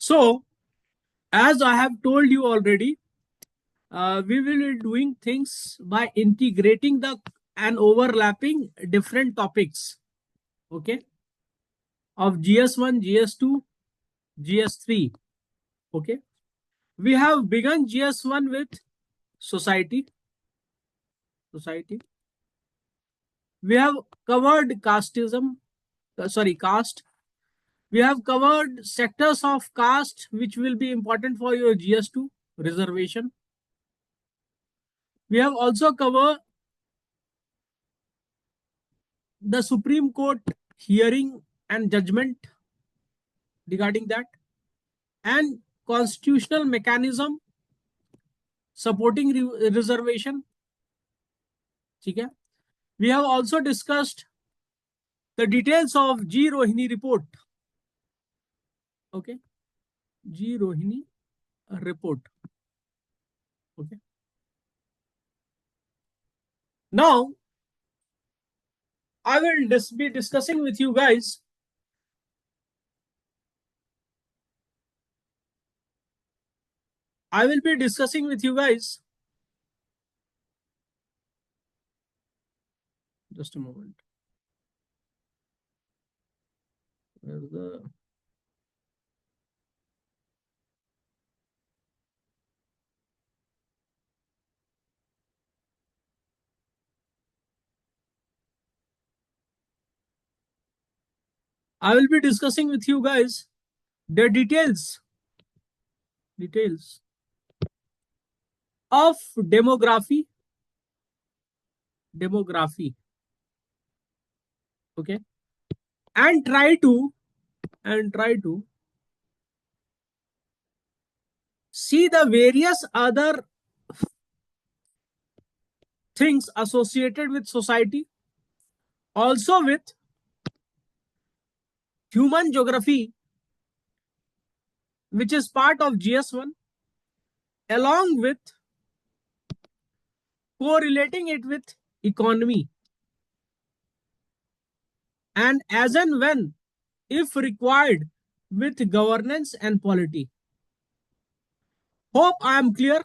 So, as I have told you already, we will be doing things by integrating the and overlapping different topics, okay, of GS1, GS2, GS3. Okay, we have begun GS1 with society. Society. We have covered casteism. Caste. We have covered sectors of caste, which will be important for your GS2 reservation. We have also covered the Supreme Court hearing and judgment regarding that, and constitutional mechanism supporting reservation. ठीक है? We have also discussed the details of G. Rohini report. Okay, G. Rohini report. Okay. Now, I will be discussing with you guys just a moment. Where's the I will be discussing with you guys the details of demography. Okay, and try to see the various other things associated with society, also with human geography, which is part of GS1, along with correlating it with economy, and as and when, if required, with governance and polity. Hope I am clear.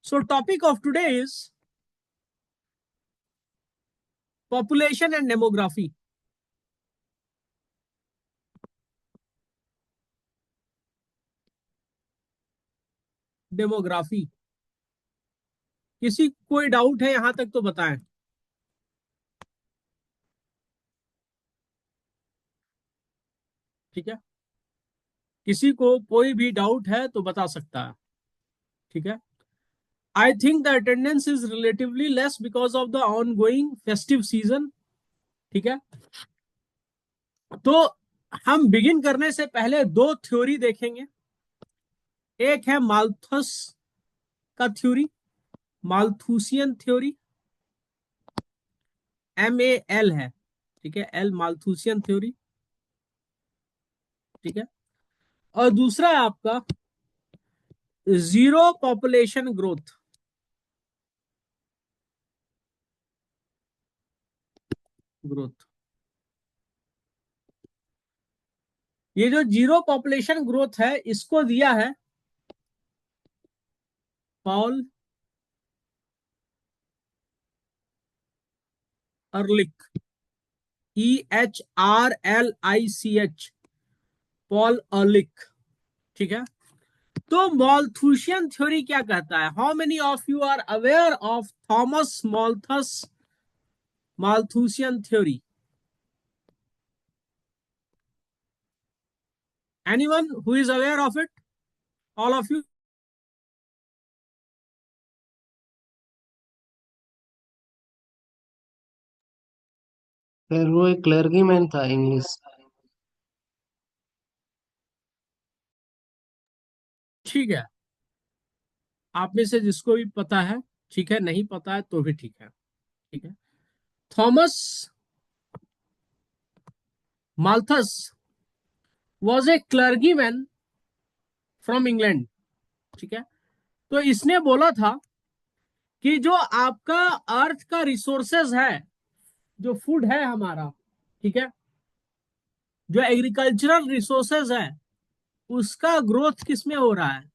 So, topic of today is population and demography. Demography. किसी कोई doubt है यहां तक तो बताएं. ठीक है, किसी को कोई भी डाउट है तो बता सकता है. ठीक है. I think the attendance is relatively less because of the ongoing festive season. ठीक है. तो हम बिगिन करने से पहले दो थ्योरी देखेंगे. एक है माल्थस का थ्योरी, माल्थुसियन थ्योरी, MAL है. ठीक है, एल माल्थुसियन थ्योरी. ठीक है. और दूसरा है आपका जीरो पॉपुलेशन ग्रोथ. ये जो जीरो पॉपुलेशन ग्रोथ है, इसको दिया है Paul Ehrlich, EHRLICH, Paul Ehrlich. ठीक है. तो माल्थुसियन थ्योरी क्या कहता है? How many of you are aware of Thomas Malthusian theory? Anyone who is aware of it? All of you? फिर वो एक क्लर्कीमैन था इंग्लिश. ठीक है, आप में से जिसको भी पता है ठीक है, नहीं पता है तो भी ठीक है. ठीक है. Thomas Malthus was a clergyman from England. ठीक है. तो इसने बोला था कि जो आपका अर्थ का रिसोर्सेज है, जो फूड है हमारा, ठीक है, जो एग्रीकल्चरल रिसोर्सेज है उसका ग्रोथ किस में हो रहा है?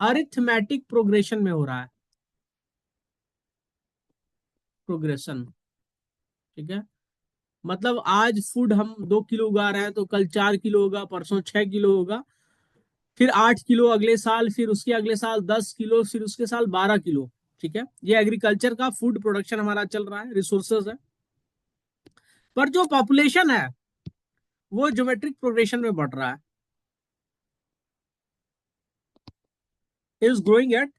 अरिथमेटिक प्रोग्रेशन में हो रहा है, प्रोग्रेशन। ठीक है, मतलब आज फूड हम 2 किलो उगा रहे हैं तो कल 4 किलो होगा, परसों 6 किलो होगा, फिर 8 किलो अगले साल, फिर उसके अगले साल 10 किलो, फिर उसके साल 12 किलो। ठीक है, ये एग्रीकल्चर का फूड प्रोडक्शन हमारा चल रहा है, रिसोर्सेज है। पर जो पॉपुलेशन है वो ज्योमेट्रिक प्रोग्रेशन में बढ़ रहा है, is growing at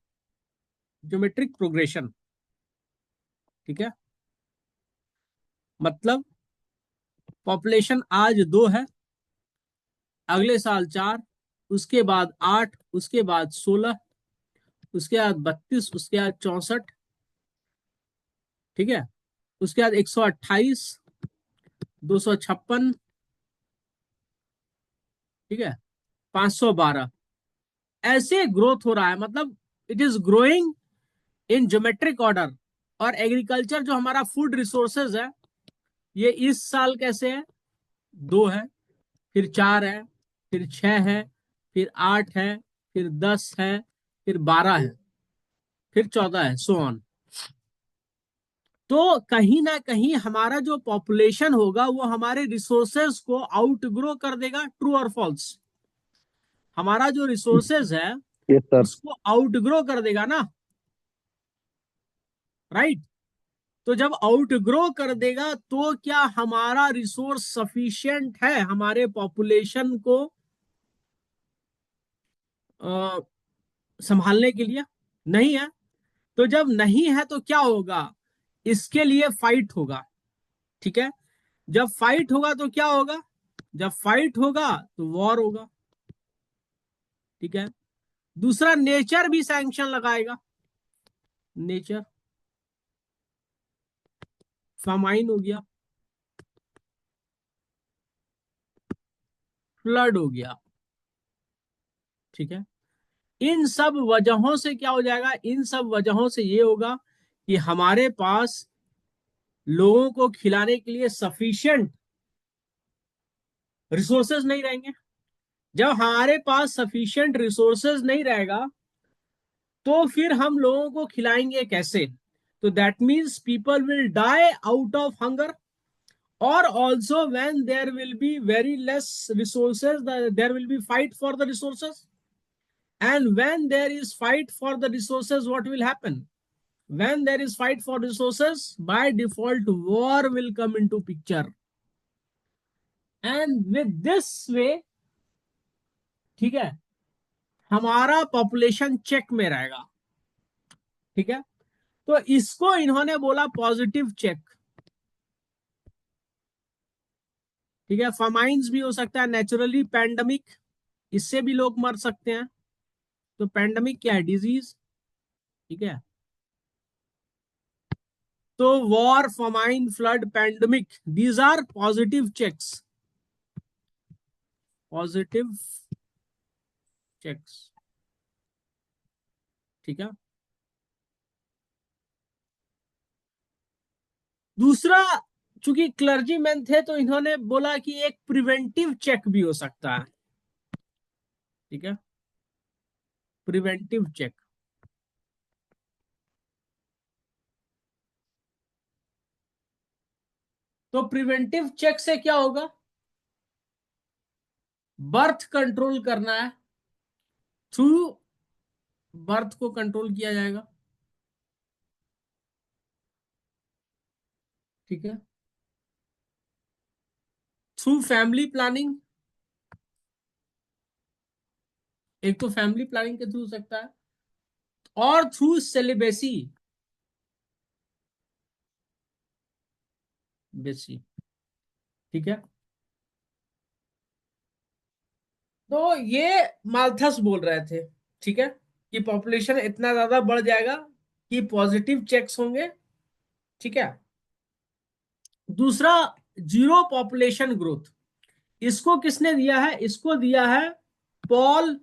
geometric progression. ठीक है, मतलब पॉपुलेशन आज 2 है, अगले साल 4, उसके बाद 8, उसके बाद 16, उसके बाद 32, उसके बाद 64। ठीक है, उसके बाद 128, 256। ठीक है, 512, ऐसे ग्रोथ हो रहा है, मतलब it is growing in geometric order. और एग्रीकल्चर जो हमारा फूड रिसोर्सेज है, ये इस साल कैसे है? 2 है, फिर 4 है, फिर 6 है, फिर 8 है, फिर 10 है, फिर 12 है, फिर 14 है, सो ऑन। तो कहीं ना कहीं हमारा जो पॉपुलेशन होगा वो हमारे रिसोर्सेज को आउटग्रो कर देगा। ट्रू और फॉल्स? हमारा जो रिसोर्सेज है यस सर। उसको आउटग्रो कर देगा ना, राइट? तो जब आउटग्रो कर देगा तो क्या हमारा रिसोर्स सफिशिएंट है हमारे पॉपुलेशन को संभालने के लिए? नहीं है। तो जब नहीं है तो क्या होगा? इसके लिए फाइट होगा। ठीक है, जब फाइट होगा तो क्या होगा? जब फाइट होगा तो वॉर होगा। ठीक है, दूसरा, नेचर भी सैंक्शन लगाएगा। नेचर, फामाइन हो गया, फ्लड हो गया। ठीक है, इन सब वजहों से क्या हो जाएगा? इन सब वजहों से ये होगा कि हमारे पास लोगों को खिलाने के लिए सफिशिएंट रिसोर्सेज नहीं रहेंगे। जब हमारे पास सफिशिएंट रिसोर्सेज नहीं रहेगा तो फिर हम लोगों को खिलाएंगे कैसे? तो that means people will die out of hunger, or also when there will be very less resources, there will be fight for the resources. And when there is fight for the resources, what will happen? When there is fight for resources, by default war will come into picture. And with this way, ठीक है, हमारा population check में रहेगा। ठीक है, तो इसको इन्होंने बोला पॉजिटिव चेक। ठीक है, फामाइंस भी हो सकता है, नेचुरली पैंडमिक, इससे भी लोग मर सकते हैं। तो पैंडमिक क्या है? डिजीज। ठीक है, तो war, famine, flood, pandemic, these are positive checks. Positive checks. ठीक है, दूसरा, चूंकि क्लर्जी मैन थे तो इन्होंने बोला कि एक प्रिवेंटिव चेक भी हो सकता है। ठीक है, प्रिवेंटिव चेक। तो प्रिवेंटिव चेक से क्या होगा? बर्थ कंट्रोल करना है, थ्रू बर्थ को कंट्रोल किया जाएगा। ठीक है, थ्रू फैमिली प्लानिंग, एक तो फैमिली प्लानिंग के थ्रू हो सकता है, और थ्रू सेलिबेसी, बेसी। ठीक है, तो ये माल्थस बोल रहे थे। ठीक है, कि पॉपुलेशन इतना ज्यादा बढ़ जाएगा कि पॉजिटिव चेक्स होंगे। ठीक है, दूसरा, जीरो पॉपुलेशन ग्रोथ, इसको किसने दिया है? इसको दिया है पॉल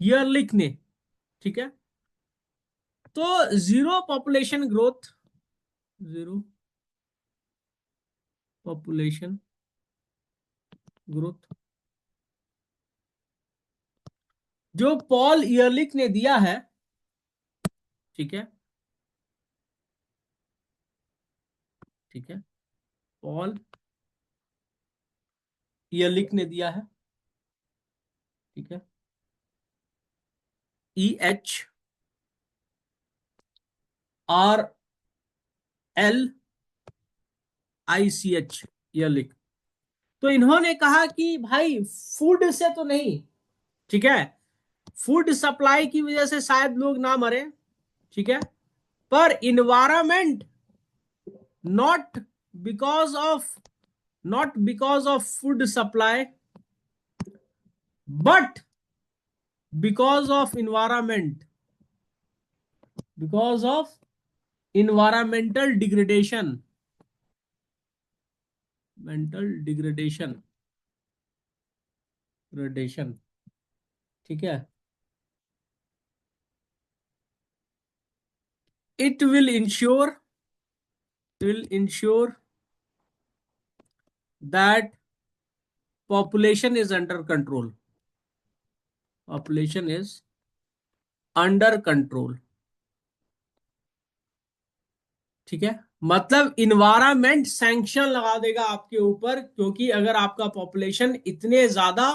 यर्लिक ने। ठीक है, तो zero population growth, zero population growth. जो पॉल ईयरलिख ने दिया है, ठीक है, ठीक है, पॉल ईयरलिख ने दिया है, ठीक है, EHRLICH, ईयरलिख। तो इन्होंने कहा कि भाई फूड से तो नहीं, ठीक है, फूड सप्लाई की वजह से शायद लोग ना मरे, ठीक है, पर environment, not because of, not because of food supply, but because of environment, because of environmental degradation, mental degradation, gradation, ठीक है। It will ensure that population is under control, population is under control, ठीक है। मतलब environment sanction लगा देगा आपके ऊपर, क्योंकि अगर आपका पॉपुलेशन इतने ज्यादा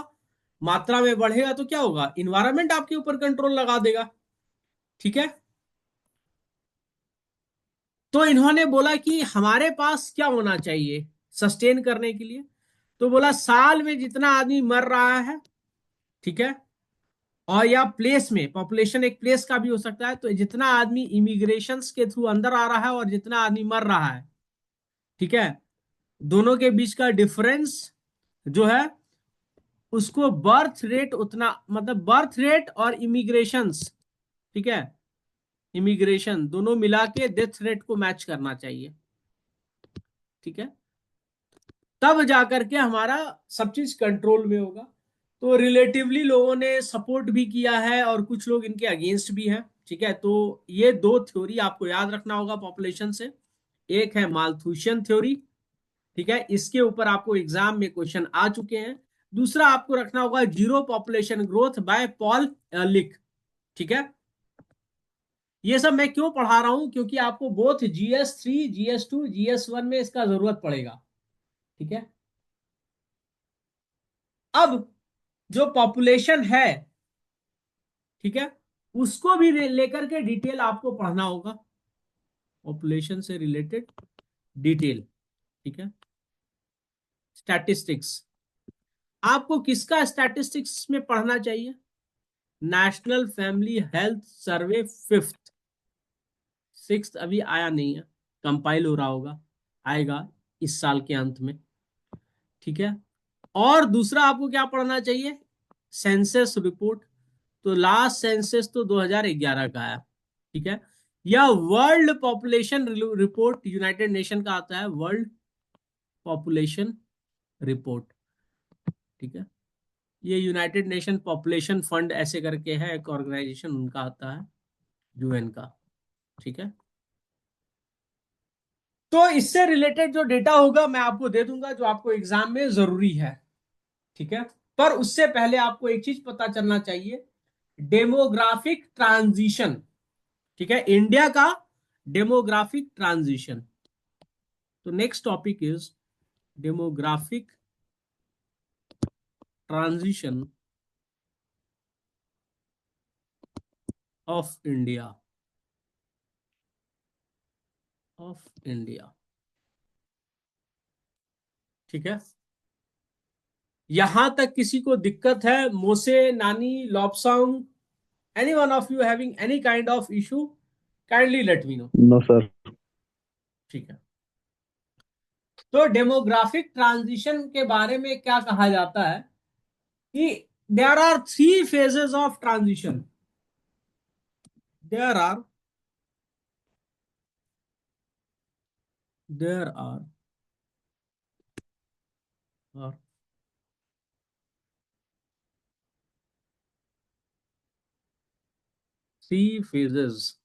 मात्रा में बढ़ेगा तो क्या होगा, इन्वायरमेंट आपके ऊपर कंट्रोल लगा देगा, ठीक है। तो इन्होंने बोला कि हमारे पास क्या होना चाहिए सस्टेन करने के लिए, तो बोला साल में जितना आदमी मर रहा है, ठीक है, और या प्लेस में, पॉपुलेशन एक प्लेस का भी हो सकता है, तो जितना आदमी इमिग्रेशन के थ्रू अंदर आ रहा है और जितना आदमी मर रहा है, ठीक है, दोनों के बीच का डिफरेंस जो है उसको बर्थ रेट उतना, मतलब बर्थ रेट और इमिग्रेशंस, ठीक है, इमिग्रेशन दोनों मिला के डेथ रेट को मैच करना चाहिए, ठीक है, तब जाकर के हमारा सब चीज कंट्रोल में होगा। तो रिलेटिवली लोगों ने सपोर्ट भी किया है और कुछ लोग इनके अगेंस्ट भी हैं, ठीक है। तो ये दो थ्योरी आपको याद रखना होगा पॉपुलेशन से। एक है माल्थुसियन थ्योरी, ठीक है, इसके ऊपर आपको एग्जाम में क्वेश्चन आ चुके हैं। दूसरा आपको रखना होगा zero population growth by Paul Ehrlich, ठीक है। ये सब मैं क्यों पढ़ा रहा हूं, क्योंकि आपको बोथ GS3, GS2, GS1 में इसका जरूरत पड़ेगा, ठीक है। अब जो पॉपुलेशन है, ठीक है, उसको भी लेकर के डिटेल आपको पढ़ना होगा, पॉपुलेशन से रिलेटेड डिटेल, ठीक है। स्टैटिस्टिक्स, आपको किसका स्टैटिस्टिक्स में पढ़ना चाहिए, नेशनल फैमिली हेल्थ सर्वे फिफ्थ, सिक्स अभी आया नहीं है, कंपाइल हो रहा होगा, आएगा इस साल के अंत में, ठीक है। और दूसरा आपको क्या पढ़ना चाहिए, सेंसस रिपोर्ट, तो लास्ट सेंसस तो 2011 का है, ठीक है। या world population report, United nation का आता है वर्ल्ड पॉपुलेशन रिपोर्ट, ठीक है। ये यूनाइटेड नेशन पॉपुलेशन फंड ऐसे करके है एक ऑर्गेनाइजेशन, उनका आता है, UN का, ठीक है। तो इससे रिलेटेड जो डेटा होगा मैं आपको दे दूंगा, जो आपको एग्जाम में जरूरी है, ठीक है। पर उससे पहले आपको एक चीज पता चलना चाहिए, डेमोग्राफिक ट्रांजिशन, ठीक है, इंडिया का डेमोग्राफिक ट्रांजिशन। तो next topic is demographic transition of India, of India, ठीक है। यहां तक किसी को दिक्कत है, मोसे, नानी, लॉपसॉन्ग, any one of you having any kind of issue, kindly let me know, no sir. ठीक है। तो डेमोग्राफिक ट्रांजिशन के बारे में क्या कहा जाता है कि there are three phases of transition, there are there are three phases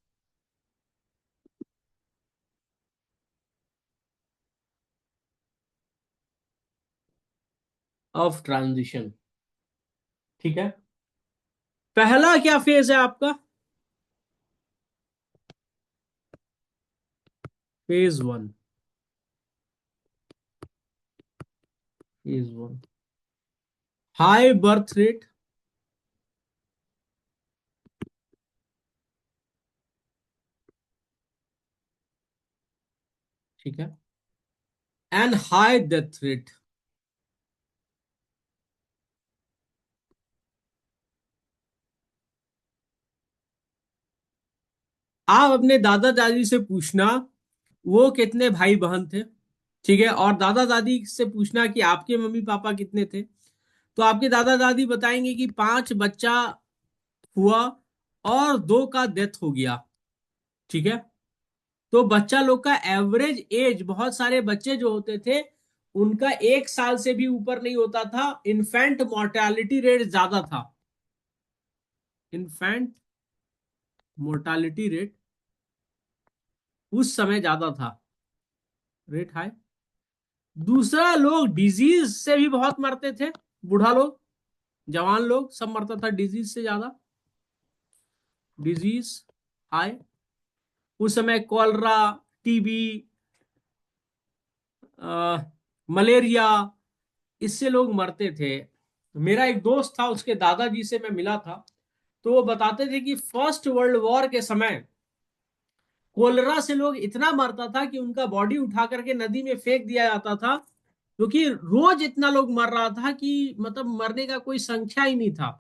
of transition. ठीक है, पहला क्या फेज है आपका? Phase one. Phase one, high birth rate. ठीक है, एंड हाई डेथ रेट। आप अपने दादा दादी से पूछना वो कितने भाई बहन थे। ठीक है, और दादा दादी से पूछना कि आपके मम्मी पापा कितने थे। तो आपके दादा दादी बताएंगे कि 5 बच्चा हुआ और 2 का डेथ हो गया। ठीक है, तो बच्चा लोग का एवरेज एज, बहुत सारे बच्चे जो होते थे उनका 1 साल से भी ऊपर नहीं होता था। इन्फेंट मोर्टेलिटी रेट ज्यादा था। इन्फेंट मोर्टालिटी रेट उस समय ज्यादा था, रेट हाई। दूसरा, लोग डिजीज से भी बहुत मरते थे। बूढ़ा लोग, जवान लोग, सब मरता था डिजीज से ज्यादा। डिजीज हाई उस समय। कॉलरा, टीबी, मलेरिया, इससे लोग मरते थे। मेरा एक दोस्त था, उसके दादाजी से मैं मिला था, तो वो बताते थे कि फर्स्ट वर्ल्ड वॉर के समय कोलरा से लोग इतना मरता था कि उनका बॉडी उठा करके नदी में फेंक दिया जाता था, क्योंकि रोज इतना लोग मर रहा था कि मतलब मरने का कोई संख्या ही नहीं था।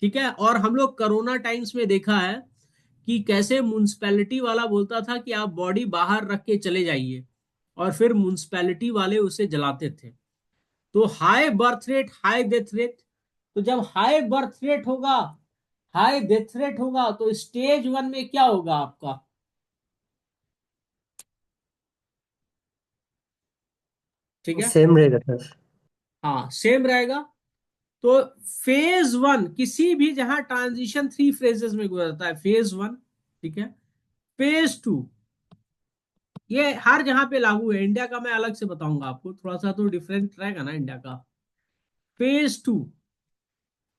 ठीक है, और हम लोग कोरोना टाइम्स में देखा है कि कैसे म्युनिसिपैलिटी वाला बोलता था कि आप बॉडी बाहर रख के चले जाइए, और फिर म्युनिसिपैलिटी वाले उसे जलाते थे। तो high birth rate, high death rate. तो जब हाई बर्थ रेट होगा, हाई डेथ रेट होगा, तो स्टेज वन में क्या होगा आपका? ठीक है, सेम रहेगा सर। हाँ सेम रहेगा। तो फेज वन किसी भी, जहां ट्रांजिशन 3 फेजेस में गुजरता है, फेज वन। ठीक है, फेज टू, ये हर जहां पे लागू है। इंडिया का मैं अलग से बताऊंगा आपको, थोड़ा सा तो डिफरेंट रहेगा ना इंडिया का। फेज टू,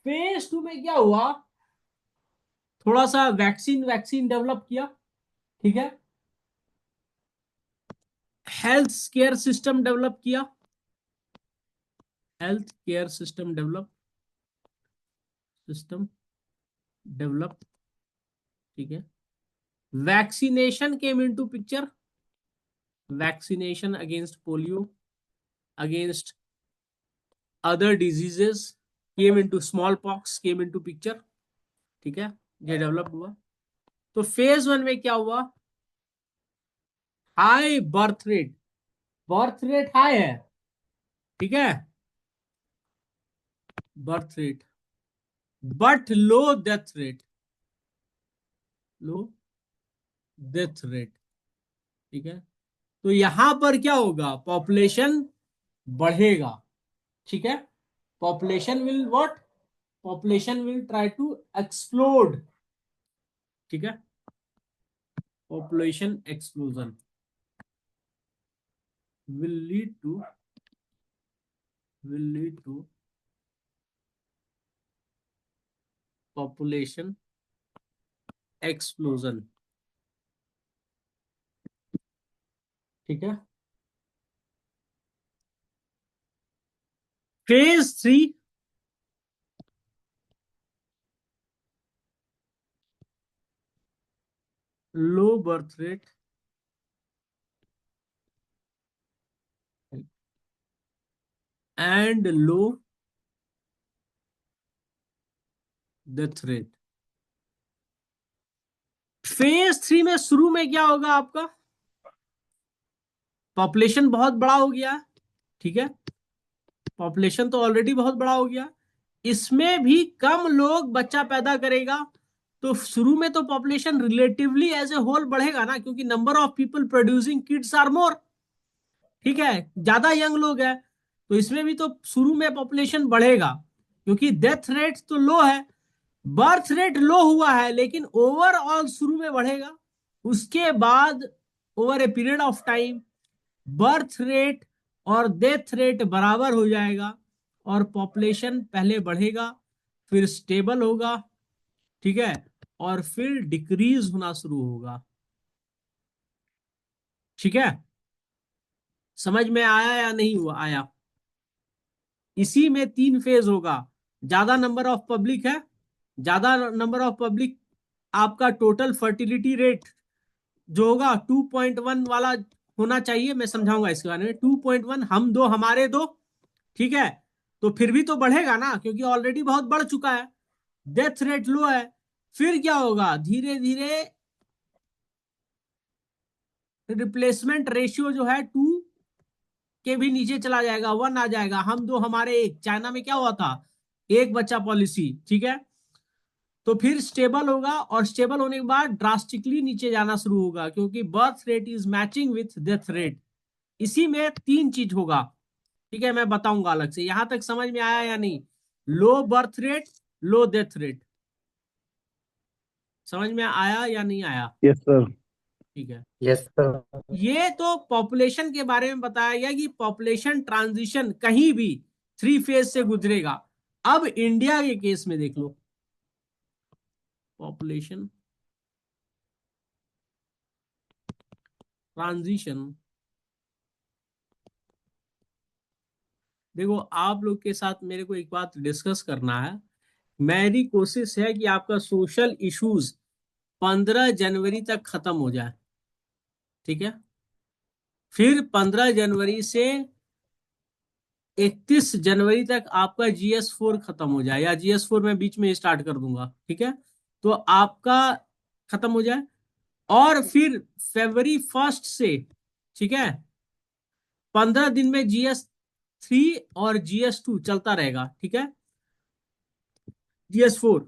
फेज टू में क्या हुआ? थोड़ा सा वैक्सीन वैक्सीन डेवलप किया। ठीक है, हेल्थ केयर सिस्टम डेवलप किया। Health care system develop. ठीक है, vaccination came into picture. Vaccination against polio, against other diseases came into, small pox came into picture. ठीक है, ये डेवलप हुआ। तो फेज वन में क्या हुआ? High birth rate, birth rate high है। ठीक है, birth rate, but low death rate, low death rate. ठीक है, तो यहां पर क्या होगा? पॉपुलेशन बढ़ेगा। ठीक है, population will what? Population will try to explode. ठीक है, population explosion will lead to will lead to population explosion। ठीक है, phase three, low birth rate and low death rate. Phase three में शुरू में क्या होगा आपका? पॉपुलेशन बहुत बड़ा हो गया। ठीक है, पॉपुलेशन तो ऑलरेडी बहुत बड़ा हो गया, इसमें भी कम लोग बच्चा पैदा करेगा। तो शुरू में तो population relatively as a whole बढ़ेगा ना, क्योंकि number of people producing kids are more. ठीक है, ज्यादा यंग लोग हैं, तो इसमें भी तो शुरू में पॉपुलेशन बढ़ेगा, क्योंकि डेथ रेट तो लो है। बर्थ रेट लो हुआ है, लेकिन ओवरऑल शुरू में बढ़ेगा। उसके बाद over a period of time birth rate और डेथ रेट बराबर हो जाएगा, और पॉपुलेशन पहले बढ़ेगा, फिर स्टेबल होगा, ठीक है, और फिर डिक्रीज होना शुरू होगा। ठीक है, समझ में आया या नहीं हुआ आया? इसी में 3 फेज होगा। ज्यादा नंबर ऑफ पब्लिक है, ज्यादा नंबर ऑफ पब्लिक, आपका टोटल फर्टिलिटी रेट जो होगा 2.1 वाला होना चाहिए। मैं समझाऊंगा इसके बारे में। 2.1, हम दो हमारे दो, ठीक है। तो फिर भी तो बढ़ेगा ना, क्योंकि ऑलरेडी बहुत बढ़ चुका है। डेथ रेट लो है, फिर क्या होगा, धीरे धीरे रिप्लेसमेंट रेशियो जो है 2 के भी नीचे चला जाएगा, 1 आ जाएगा। हम दो हमारे एक, चाइना में क्या हुआ था, एक बच्चा पॉलिसी, ठीक है। तो फिर स्टेबल होगा, और स्टेबल होने के बाद ड्रास्टिकली नीचे जाना शुरू होगा, क्योंकि birth rate is matching with death rate. इसी में 3 चीज होगा, ठीक है, मैं बताऊंगा अलग से। यहां तक समझ में आया या नहीं? लो बर्थ रेट, लो डेथ रेट, समझ में आया या नहीं आया? Yes sir. ठीक है। Yes sir. ये तो पॉपुलेशन के बारे में बताया गया कि पॉपुलेशन ट्रांजिशन कहीं भी 3 फेज से गुजरेगा। अब इंडिया के केस में देख लो, पॉपुलेशन ट्रांजिशन। देखो, आप लोग के साथ मेरे को एक बात डिस्कस करना है। मेरी कोशिश है कि आपका सोशल इश्यूज 15 जनवरी तक खत्म हो जाए, ठीक है। फिर 15 जनवरी से 31 जनवरी तक आपका GS4 खत्म हो जाए, या GS4 मैं बीच में स्टार्ट कर दूंगा, ठीक है। तो आपका खत्म हो जाए, और फिर February 1 से, ठीक है, 15 दिन में GS3 और GS2 चलता रहेगा, ठीक है। GS4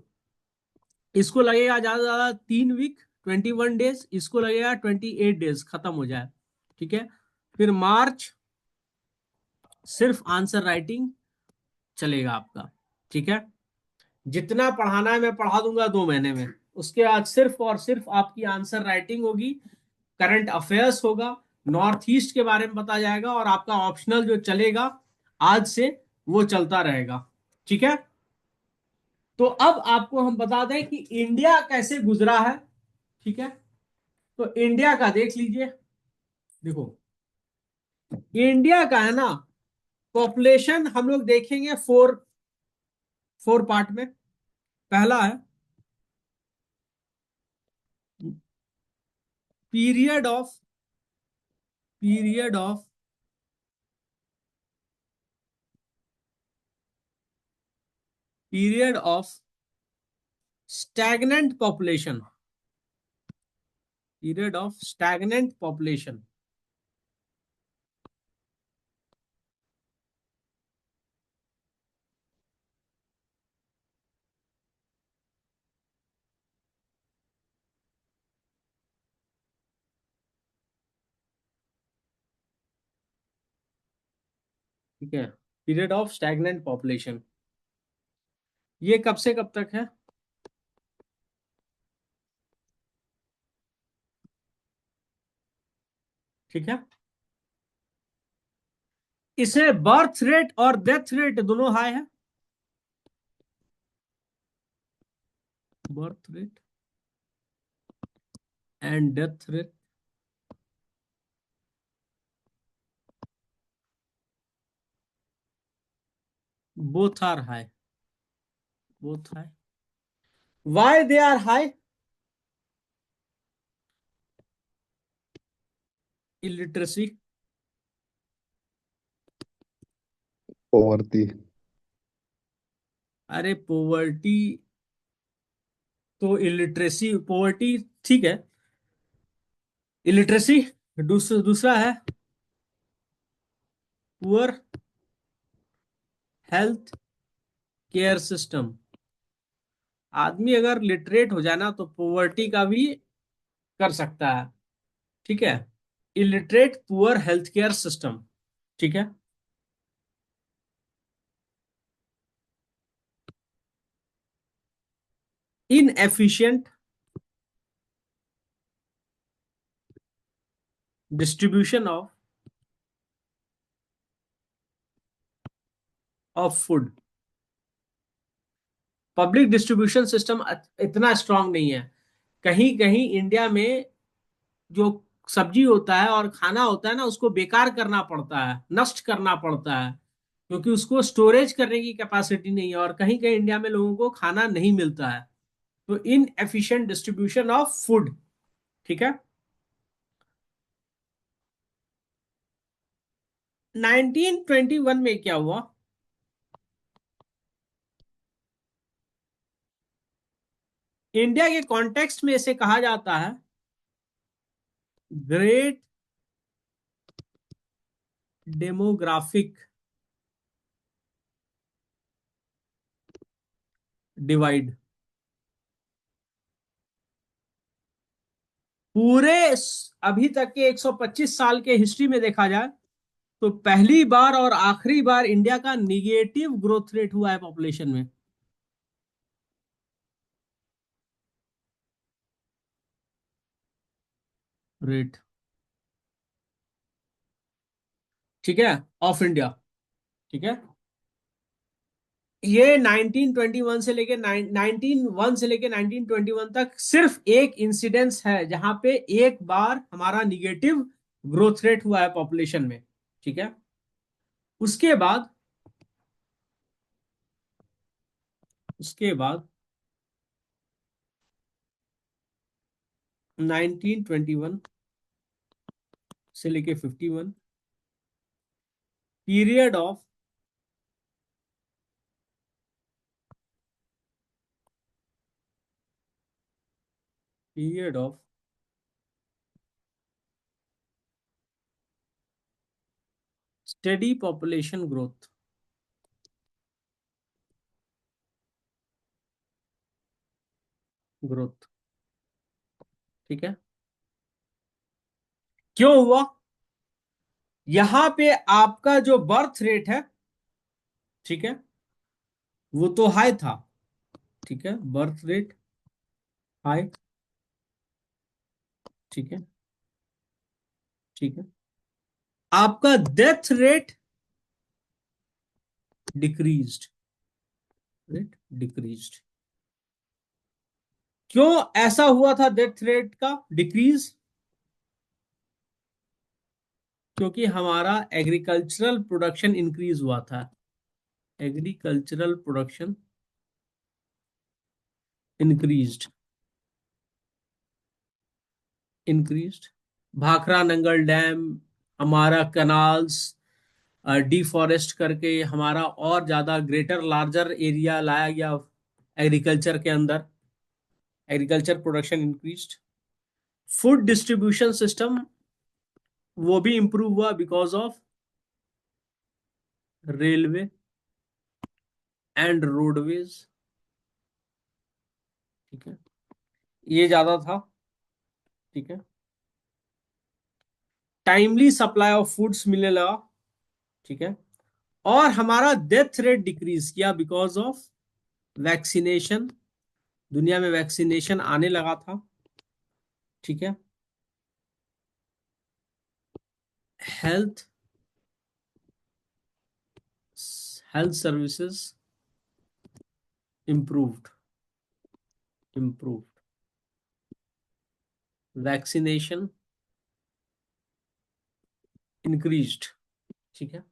इसको लगेगा ज्यादा से ज्यादा 3 वीक, 21 डेज, इसको लगेगा 28 डेज खत्म हो जाए, ठीक है। फिर मार्च सिर्फ आंसर राइटिंग चलेगा आपका, ठीक है। जितना पढ़ाना है मैं पढ़ा दूंगा 2 महीने में। उसके बाद सिर्फ और सिर्फ आपकी आंसर राइटिंग होगी, करंट अफेयर्स होगा, नॉर्थ ईस्ट के बारे में बताया जाएगा, और आपका ऑप्शनल जो चलेगा आज से वो चलता रहेगा, ठीक है। तो अब आपको हम बता दें कि इंडिया कैसे गुजरा है, ठीक है। तो इंडिया का देख लीजिए। देखो, इंडिया का है ना, पॉपुलेशन हम लोग देखेंगे फोर फोर पार्ट में। पहला है period of period of period of stagnant population. Period of stagnant population, ठीक है। पीरियड ऑफ स्टैग्नेंट पॉपुलेशन, ये कब से कब तक है? ठीक है। इसे बर्थ रेट और डेथ रेट दोनों हाई है। Birth rate and death rate both are high. Both high. Why they are high? Illiteracy. Poverty. अरे पोवर्टी तो इलिटरेसी, पोवर्टी ठीक है, इलिटरेसी। दूसरा है पुअर हेल्थ केयर सिस्टम। आदमी अगर लिटरेट हो जाए ना तो पोवर्टी का भी कर सकता है, ठीक है। Illiterate poor health care system, ठीक है। Inefficient distribution of of food. Public distribution system इतना स्ट्रांग नहीं है। कहीं कहीं इंडिया में जो सब्जी होता है और खाना होता है ना, उसको बेकार करना पड़ता है, नष्ट करना पड़ता है, क्योंकि उसको स्टोरेज करने की कैपेसिटी नहीं है, और कहीं कहीं इंडिया में लोगों को खाना नहीं मिलता है। तो इन एफिशिएंट डिस्ट्रीब्यूशन ऑफ फूड। ठीक है। 1921 में क्या हुआ? इंडिया के कॉन्टेक्स्ट में इसे कहा जाता है ग्रेट डेमोग्राफिक डिवाइड। पूरे अभी तक के 125 साल के हिस्ट्री में देखा जाए तो पहली बार और आखिरी बार इंडिया का निगेटिव ग्रोथ रेट हुआ है पॉपुलेशन में। रेट। ठीक है। Of India. ठीक है। ये 1921 से लेके 1901 से लेके 1921 तक सिर्फ एक इंसिडेंस है जहां पे एक बार हमारा निगेटिव ग्रोथ रेट हुआ है पॉपुलेशन में। ठीक है। उसके बाद उसके बाद 1921 से लेके 51 period of period of steady population growth. Growth. ठीक है। क्यों हुआ? यहां पे आपका जो बर्थ रेट है, ठीक है, वो तो हाई था। ठीक है। Birth rate high. ठीक है। ठीक है। आपका death rate decreased. Rate decreased. क्यों ऐसा हुआ था डेथ रेट का डिक्रीज? क्योंकि हमारा एग्रीकल्चरल प्रोडक्शन इंक्रीज हुआ था। Agricultural production increased. Increased. Bhakra Nangal dam, हमारा कनाल्स डिफॉरेस्ट करके हमारा और ज्यादा ग्रेटर लार्जर एरिया लाया गया एग्रीकल्चर के अंदर। Agriculture production increased. Food distribution system वो भी इंप्रूव हुआ because of railway and roadways. ठीक है। ये ज्यादा था। ठीक है। टाइमली सप्लाई ऑफ फूड्स मिलने लगा। ठीक है। और हमारा डेथ रेट डिक्रीज किया बिकॉज ऑफ वैक्सीनेशन। दुनिया में वैक्सीनेशन आने लगा था। ठीक है। Health health services improved. Improved. Vaccination increased. ठीक है।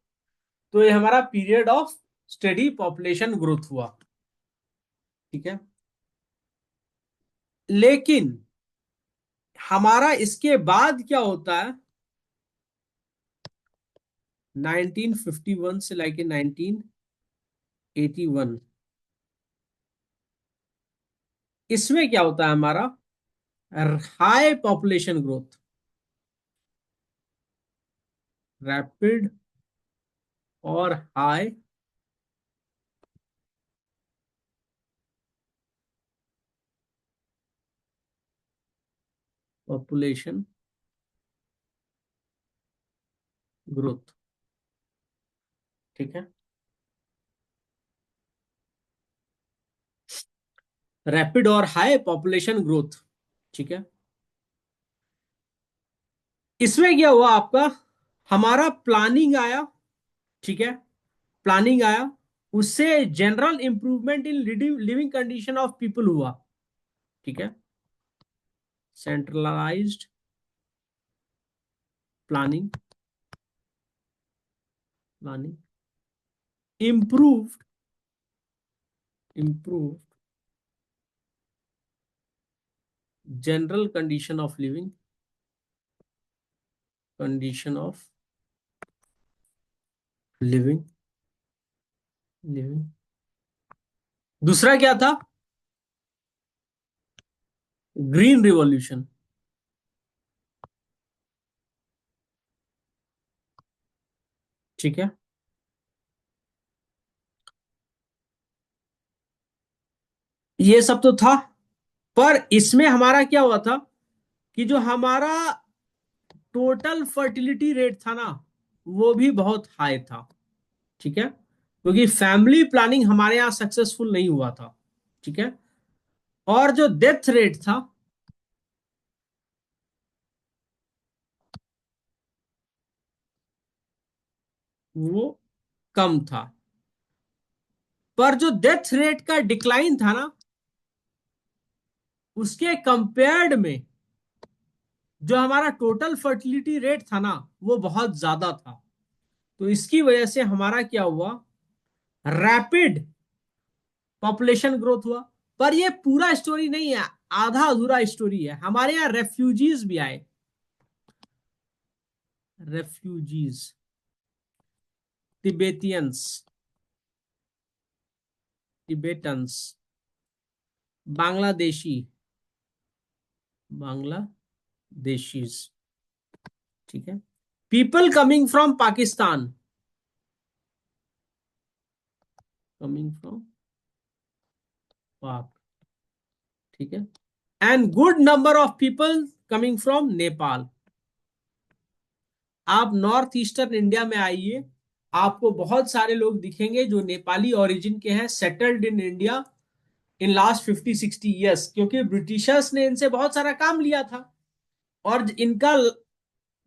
तो ये हमारा period of steady population growth हुआ। ठीक है। लेकिन हमारा इसके बाद क्या होता है? 1951 से लेके 1981, इसमें क्या होता है हमारा? High population growth. रैपिड और हाई पॉपुलेशन ग्रोथ। ठीक है। रैपिड और हाई पॉपुलेशन ग्रोथ। ठीक है। इसमें क्या हुआ आपका? हमारा प्लानिंग आया। ठीक है। प्लानिंग आया। उससे general improvement in living condition of people हुआ। ठीक है, centralised planning, planning improved general condition of living, condition of living, living। दूसरा क्या था? Green revolution. ठीक है, ये सब तो था, पर इसमें हमारा क्या हुआ था कि जो हमारा टोटल फर्टिलिटी रेट था ना, वो भी बहुत हाई था। ठीक है, क्योंकि फैमिली प्लानिंग हमारे यहाँ सक्सेसफुल नहीं हुआ था। ठीक है, और जो डेथ रेट था वो कम था, पर जो डेथ रेट का डिक्लाइन था ना, उसके कंपेयर्ड में जो हमारा टोटल फर्टिलिटी रेट था ना, वो बहुत ज्यादा था। तो इसकी वजह से हमारा क्या हुआ, रैपिड पॉपुलेशन ग्रोथ हुआ। पर ये पूरा स्टोरी नहीं है, आधा अधूरा स्टोरी है। हमारे यहाँ रेफ्यूजीज भी आए, रेफ्यूजीज, तिबेटियंस, तिबेटन्स, बांग्लादेशी, बांग्लादेशीज। ठीक है, people coming from Pakistan, coming from पाक। ठीक है, and good number of people coming from Nepal. आप नॉर्थ ईस्टर्न इंडिया में आइए, आपको बहुत सारे लोग दिखेंगे जो नेपाली ओरिजिन के हैं, settled in India in last 50-60 years, क्योंकि ब्रिटिशर्स ने इनसे बहुत सारा काम लिया था। और इनका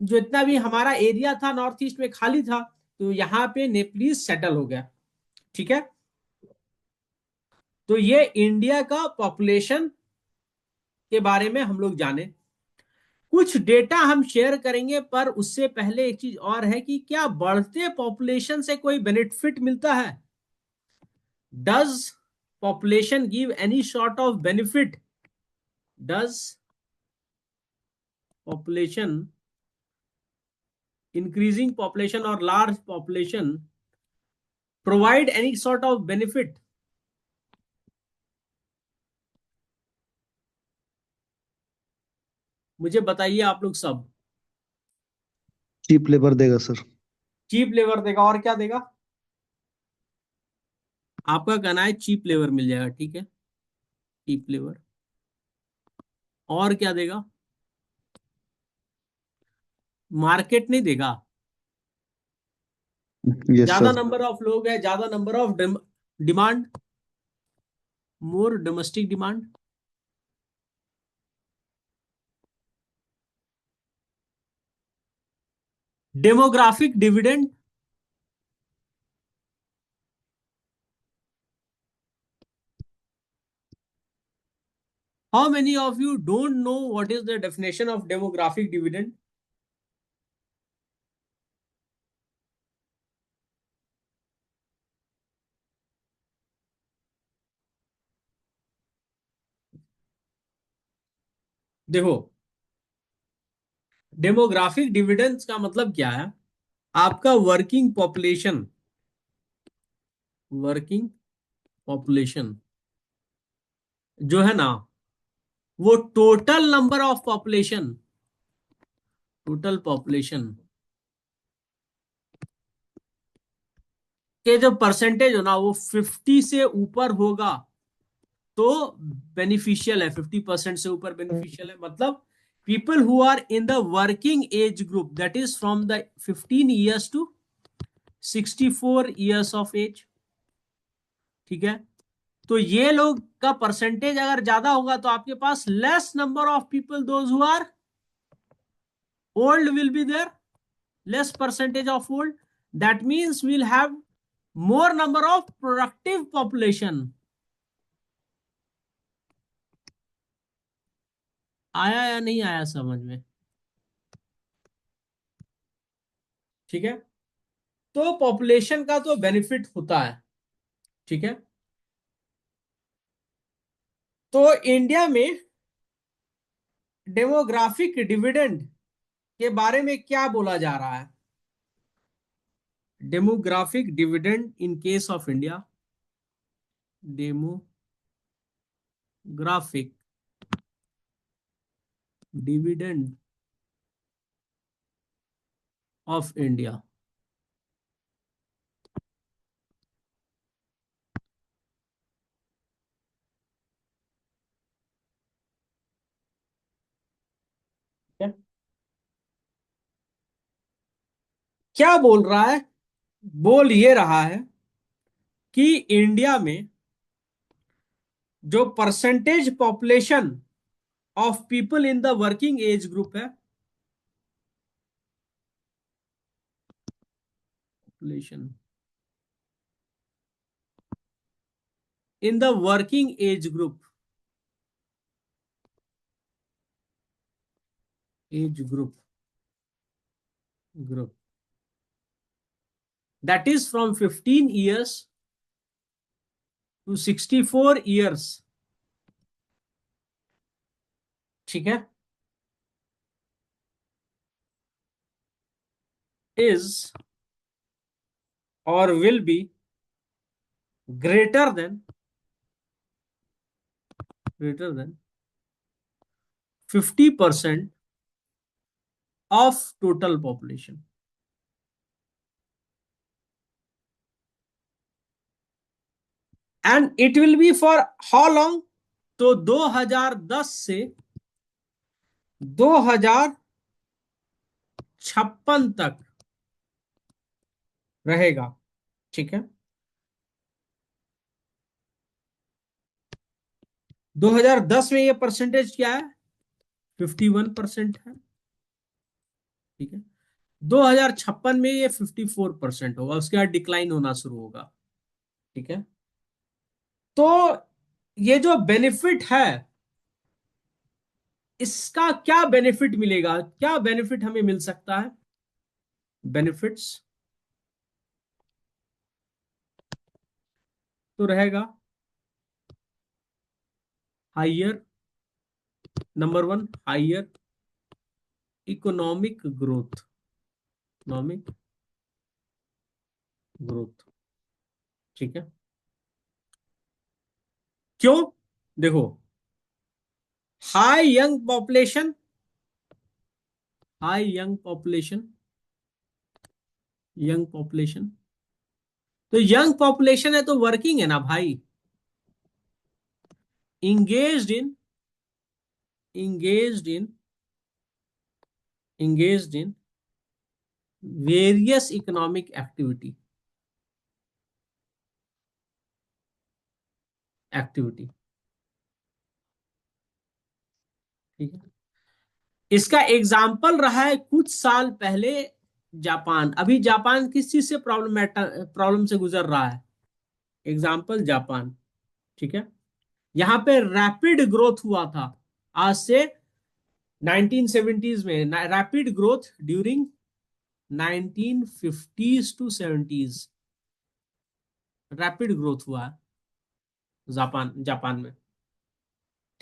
जो इतना भी हमारा एरिया था नॉर्थ ईस्ट में खाली था, तो यहाँ पे नेपलीज सेटल हो गया। ठीक है, तो ये इंडिया का पॉपुलेशन के बारे में हम लोग जाने। कुछ डेटा हम शेयर करेंगे, पर उससे पहले एक चीज और है कि क्या बढ़ते पॉपुलेशन से कोई बेनिफिट मिलता है? Does population give any sort of benefit? Does population, increasing population और large population provide any sort of benefit? मुझे बताइए आप लोग सब। चीप लेबर देगा सर। चीप लेबर देगा, और क्या देगा? आपका कहना है चीप लेबर मिल जाएगा। ठीक है, चीप लेबर, और क्या देगा? मार्केट नहीं देगा? यस ज्यादा सर। नंबर ऑफ लोग है, ज्यादा number of demand, more domestic demand. Demographic dividend, how many of you don't know what is the definition of demographic dividend? देखो, डेमोग्राफिक डिविडेंड्स का मतलब क्या है, आपका वर्किंग पॉपुलेशन, वर्किंग पॉपुलेशन जो है ना, वो total number of population, total population के जो परसेंटेज हो ना, वो 50 से ऊपर होगा तो बेनिफिशियल है। 50% से ऊपर बेनिफिशियल है, मतलब people who are in the working age group, that is from the 15 years to 64 years of age. ठीक है, तो ये लोग का परसेंटेज अगर ज्यादा होगा तो आपके पास less number of people those who are old will be there, less percentage of old, that means will have more number of productive population. आया या नहीं आया समझ में? ठीक है, तो पॉपुलेशन का तो बेनिफिट होता है। ठीक है, तो इंडिया में डेमोग्राफिक डिविडेंड के बारे में क्या बोला जा रहा है? Demographic dividend in case of India, demographic dividend of India. क्या बोल रहा है? बोल ये रहा है कि इंडिया में जो percentage population of people in the working age group है, population in the working age group that is from 15 years to 64 years। ठीक है, is or will be greater than 50% of total population। And it will be for how long? तो 2010 से 2056 तक रहेगा। ठीक है, 2010 में ये परसेंटेज क्या है? 51% है। ठीक है, 2056 में ये 54% होगा, उसके बाद डिक्लाइन होना शुरू होगा। ठीक है, तो ये जो बेनिफिट है, इसका क्या बेनिफिट मिलेगा, क्या बेनिफिट हमें मिल सकता है? बेनिफिट्स तो रहेगा higher, number one higher economic growth. ठीक है, क्यों? देखो, high young population, high young population, तो यंग पॉपुलेशन है तो वर्किंग है ना भाई, engaged in engaged in various economic activity. ठीक है, इसका एग्जाम्पल रहा है कुछ साल पहले जापान। अभी जापान किस चीज से प्रॉब्लम से गुजर रहा है? Example Japan. ठीक है, यहां पे रैपिड ग्रोथ हुआ था आज से 1970s में, rapid growth during 1950s to 70s, rapid growth हुआ है जापान में।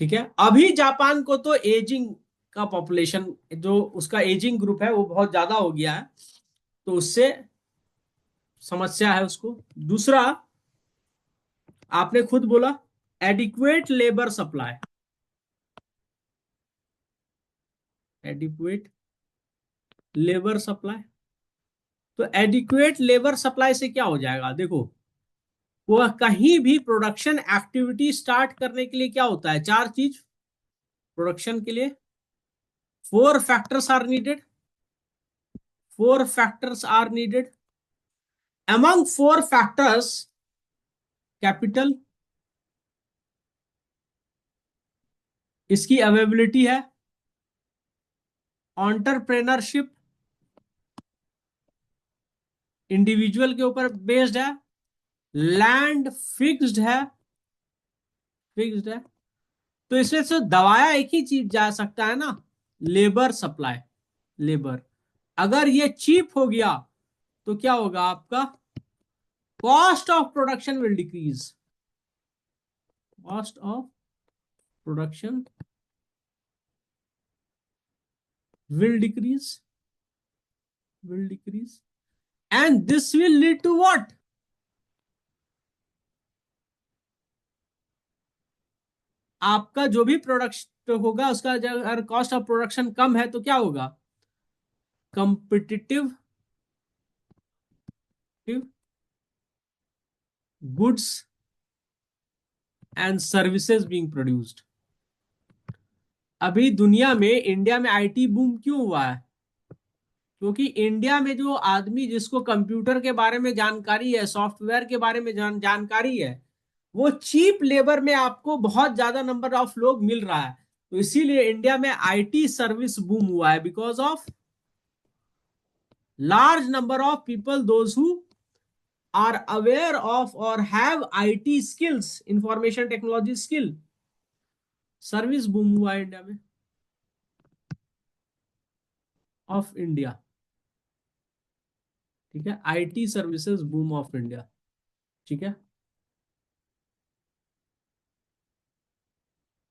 ठीक है, अभी जापान को तो एजिंग का पॉपुलेशन, जो उसका एजिंग ग्रुप है वो बहुत ज्यादा हो गया है, तो उससे समस्या है उसको। दूसरा, आपने खुद बोला adequate labour supply, adequate labour supply. तो एडिक्वेट लेबर सप्लाई से क्या हो जाएगा? देखो, वह कहीं भी प्रोडक्शन एक्टिविटी स्टार्ट करने के लिए क्या होता है? चार चीज प्रोडक्शन के लिए, four factors are needed, among four factors, capital, इसकी अवेलेबिलिटी है, ऑन्टरप्रेनरशिप, इंडिविजुअल के ऊपर बेस्ड है, लैंड फिक्स्ड है, फिक्स्ड है, तो इसमें से दबाया एक ही चीज जा सकता है ना, लेबर सप्लाई, लेबर। अगर ये चीप हो गया तो क्या होगा आपका, cost of production will decrease, cost of production will decrease, will decrease, and this will lead to what, आपका जो भी प्रोडक्शन होगा उसका अगर कॉस्ट ऑफ प्रोडक्शन कम है तो क्या होगा, competitive goods and services being produced. अभी दुनिया में, इंडिया में आईटी बूम क्यों हुआ है, क्योंकि इंडिया में जो आदमी जिसको कंप्यूटर के बारे में जानकारी है, सॉफ्टवेयर के बारे में जानकारी है, वो चीप लेबर में आपको बहुत ज्यादा नंबर ऑफ लोग मिल रहा है। तो इसीलिए इंडिया में आईटी सर्विस बूम हुआ है, because of large number of people those who are aware of और have IT skills, information technology skill, service boom हुआ है इंडिया में, ऑफ इंडिया। ठीक है, IT services boom of India. ठीक है,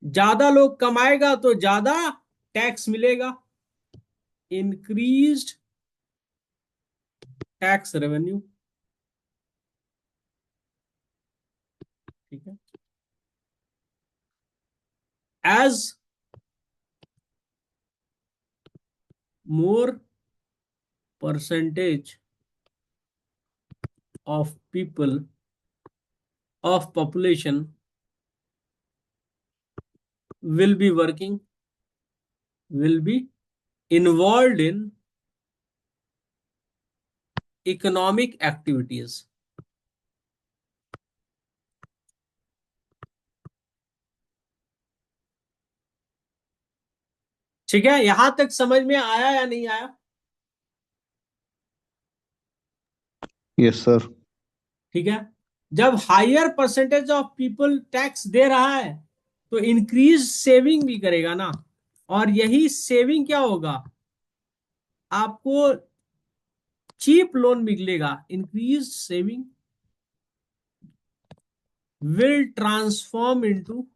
ज्यादा लोग कमाएगा तो ज्यादा टैक्स मिलेगा, इंक्रीज्ड टैक्स रेवेन्यू। ठीक है, as more percentage of people, of population will be working, will be involved in economic activities। ठीक है, यहां तक समझ में आया या नहीं आया? Yes sir. ठीक है, जब higher percentage of people tax दे रहा है तो इंक्रीज सेविंग भी करेगा ना, और यही सेविंग क्या होगा, आपको चीप लोन मिलेगा। Increase saving will transform into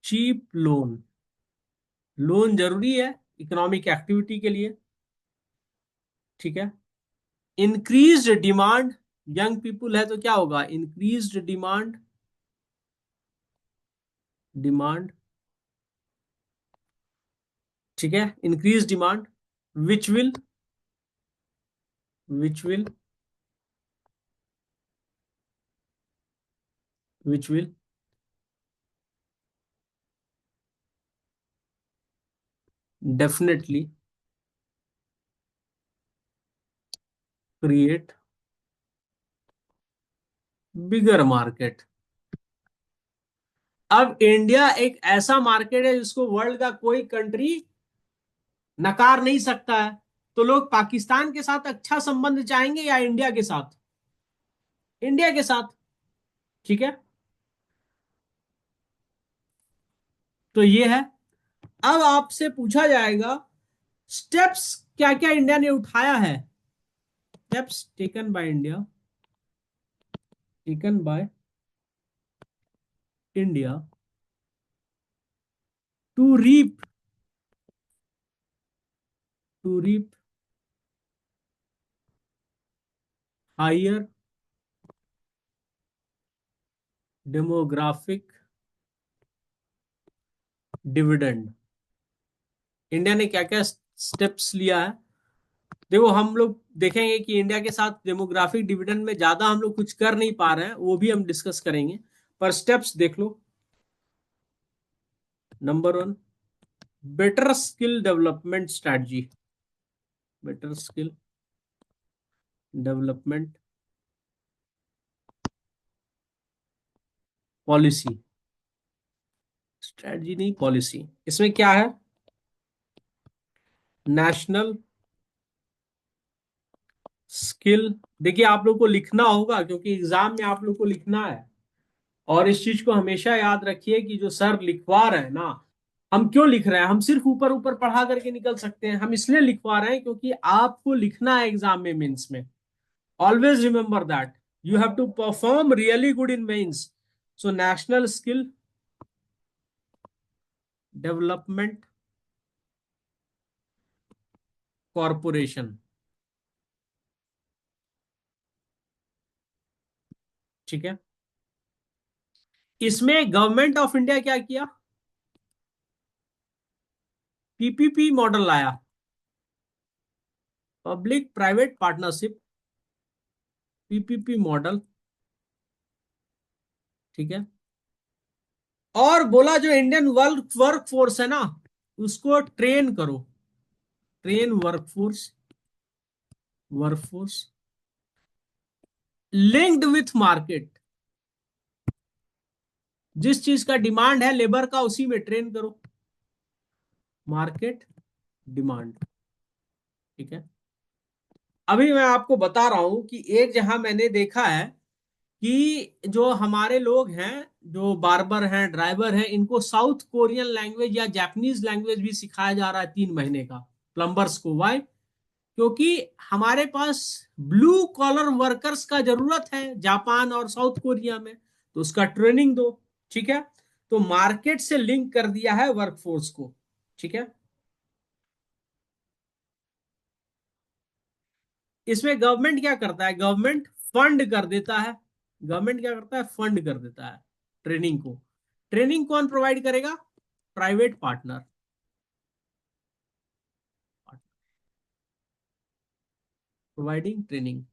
cheap loan. Loan जरूरी है इकोनॉमिक एक्टिविटी के लिए। ठीक है, इंक्रीज डिमांड, यंग पीपुल है तो क्या होगा, इंक्रीज डिमांड, डिमांड। ठीक है, increase demand which will, which will, which will definitely create bigger market. अब इंडिया एक ऐसा मार्केट है जिसको वर्ल्ड का कोई कंट्री नकार नहीं सकता है। तो लोग पाकिस्तान के साथ अच्छा संबंध चाहेंगे या इंडिया के साथ, इंडिया के साथ। ठीक है, तो ये है। अब आपसे पूछा जाएगा स्टेप्स क्या क्या इंडिया ने उठाया है, steps taken by India, taken by India to reap, to reap higher demographic dividend. India ने क्या क्या स्टेप्स लिया है, देखो हम लोग देखेंगे कि इंडिया के साथ डेमोग्राफिक डिविडेंड में ज्यादा हम लोग कुछ कर नहीं पा रहे हैं, वो भी हम डिस्कस करेंगे, पर स्टेप्स देख लो। Number one, better skill development strategy, better skill development policy, strategy नहीं पॉलिसी। इसमें क्या है, नेशनल स्किल, देखिए आप लोग को लिखना होगा क्योंकि एग्जाम में आप लोग को लिखना है। और इस चीज को हमेशा याद रखिए कि जो सर लिखवा रहे हैं ना, हम क्यों लिख रहे हैं? हम सिर्फ ऊपर ऊपर पढ़ा करके निकल सकते हैं, हम इसलिए लिखवा रहे हैं क्योंकि आपको लिखना है एग्जाम में, मेंस में। Always remember that you have to perform really good in mains. So national skill development corporation, ठीक है। इसमें गवर्नमेंट ऑफ इंडिया क्या किया? पीपीपी मॉडल लाया, public private partnership, PPP model, ठीक है। और बोला जो इंडियन वर्क फोर्स है ना, उसको ट्रेन करो, train workforce, workforce linked with market. जिस चीज का डिमांड है लेबर का, उसी में ट्रेन करो, मार्केट डिमांड, ठीक है। अभी मैं आपको बता रहा हूं कि एक जहां मैंने देखा है कि जो हमारे लोग हैं, जो बार्बर हैं, ड्राइवर हैं, इनको साउथ कोरियन लैंग्वेज या जापानीज लैंग्वेज भी सिखाया जा रहा है 3 महीने का, प्लम्बर्स को। वाई? क्योंकि हमारे पास ब्लू कॉलर वर्कर्स का जरूरत है जापान और साउथ कोरिया में, तो उसका ट्रेनिंग दो, ठीक है। तो मार्केट से लिंक कर दिया है वर्कफोर्स को, ठीक है। इसमें गवर्नमेंट क्या करता है? गवर्नमेंट फंड कर देता है। गवर्नमेंट क्या करता है? फंड कर देता है ट्रेनिंग को। ट्रेनिंग कौन प्रोवाइड करेगा? Private partner, providing training,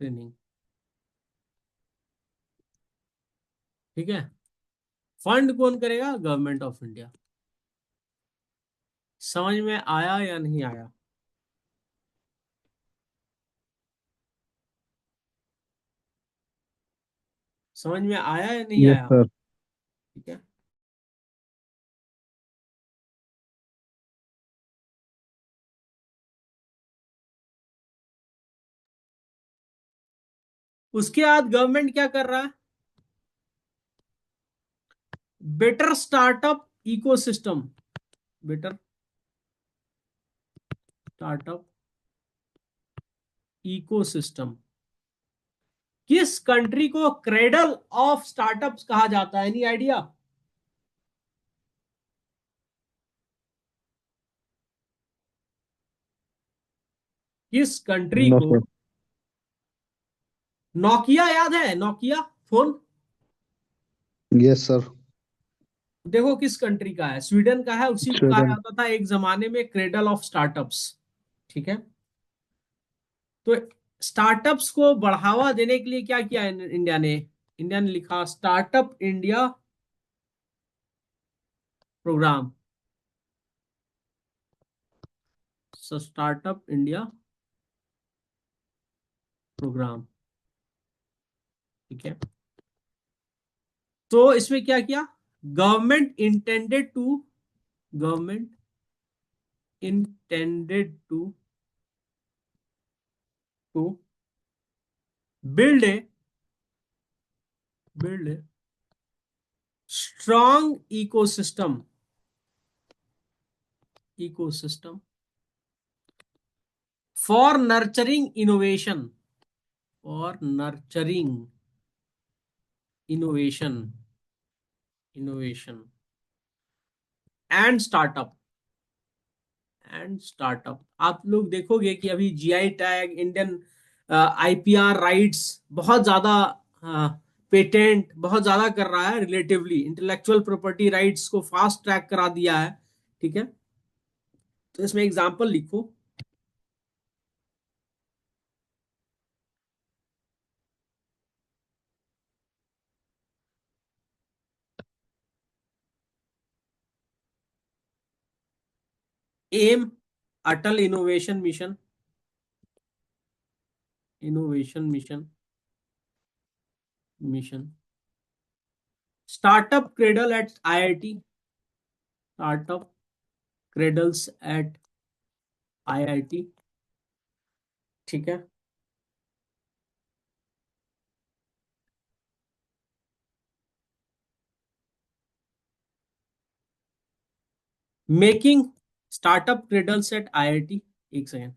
training, ठीक है। फंड कौन करेगा? Government of India. समझ में आया या नहीं आया? समझ में आया या नहीं Yes, आया? sir. ठीक है। उसके बाद गवर्नमेंट क्या कर रहा है? Better startup ecosystem, better startup ecosystem. किस कंट्री को क्रेडल ऑफ स्टार्टअप्स कहा जाता है? Any idea? किस कंट्री No, को? sir. नोकिया याद है? Nokia phone, Yes, sir. देखो किस कंट्री का है? स्वीडन का है। उसी को कहा Sweden. जाता था एक जमाने में क्रेडल ऑफ स्टार्टअप्स, ठीक है। तो स्टार्टअप्स को बढ़ावा देने के लिए क्या किया इंडिया ने? इंडिया ने लिखा startup India program, startup India program, ठीक है। तो इसमें क्या किया? Government intended to build a build a strong ecosystem for nurturing innovation, for nurturing innovation, innovation and startup, and startup. आप लोग देखोगे कि अभी GI tag, Indian IPR rights बहुत ज्यादा, पेटेंट बहुत ज्यादा कर रहा है, रिलेटिवली इंटेलेक्चुअल प्रॉपर्टी राइट्स को फास्ट ट्रैक करा दिया है, ठीक है। तो इसमें एग्जांपल लिखो। M, Atal innovation mission, innovation mission, mission. Startup cradle at IIT, startup cradles at IIT, ठीक है। Making startup cradles at IIT, एक सेकेंड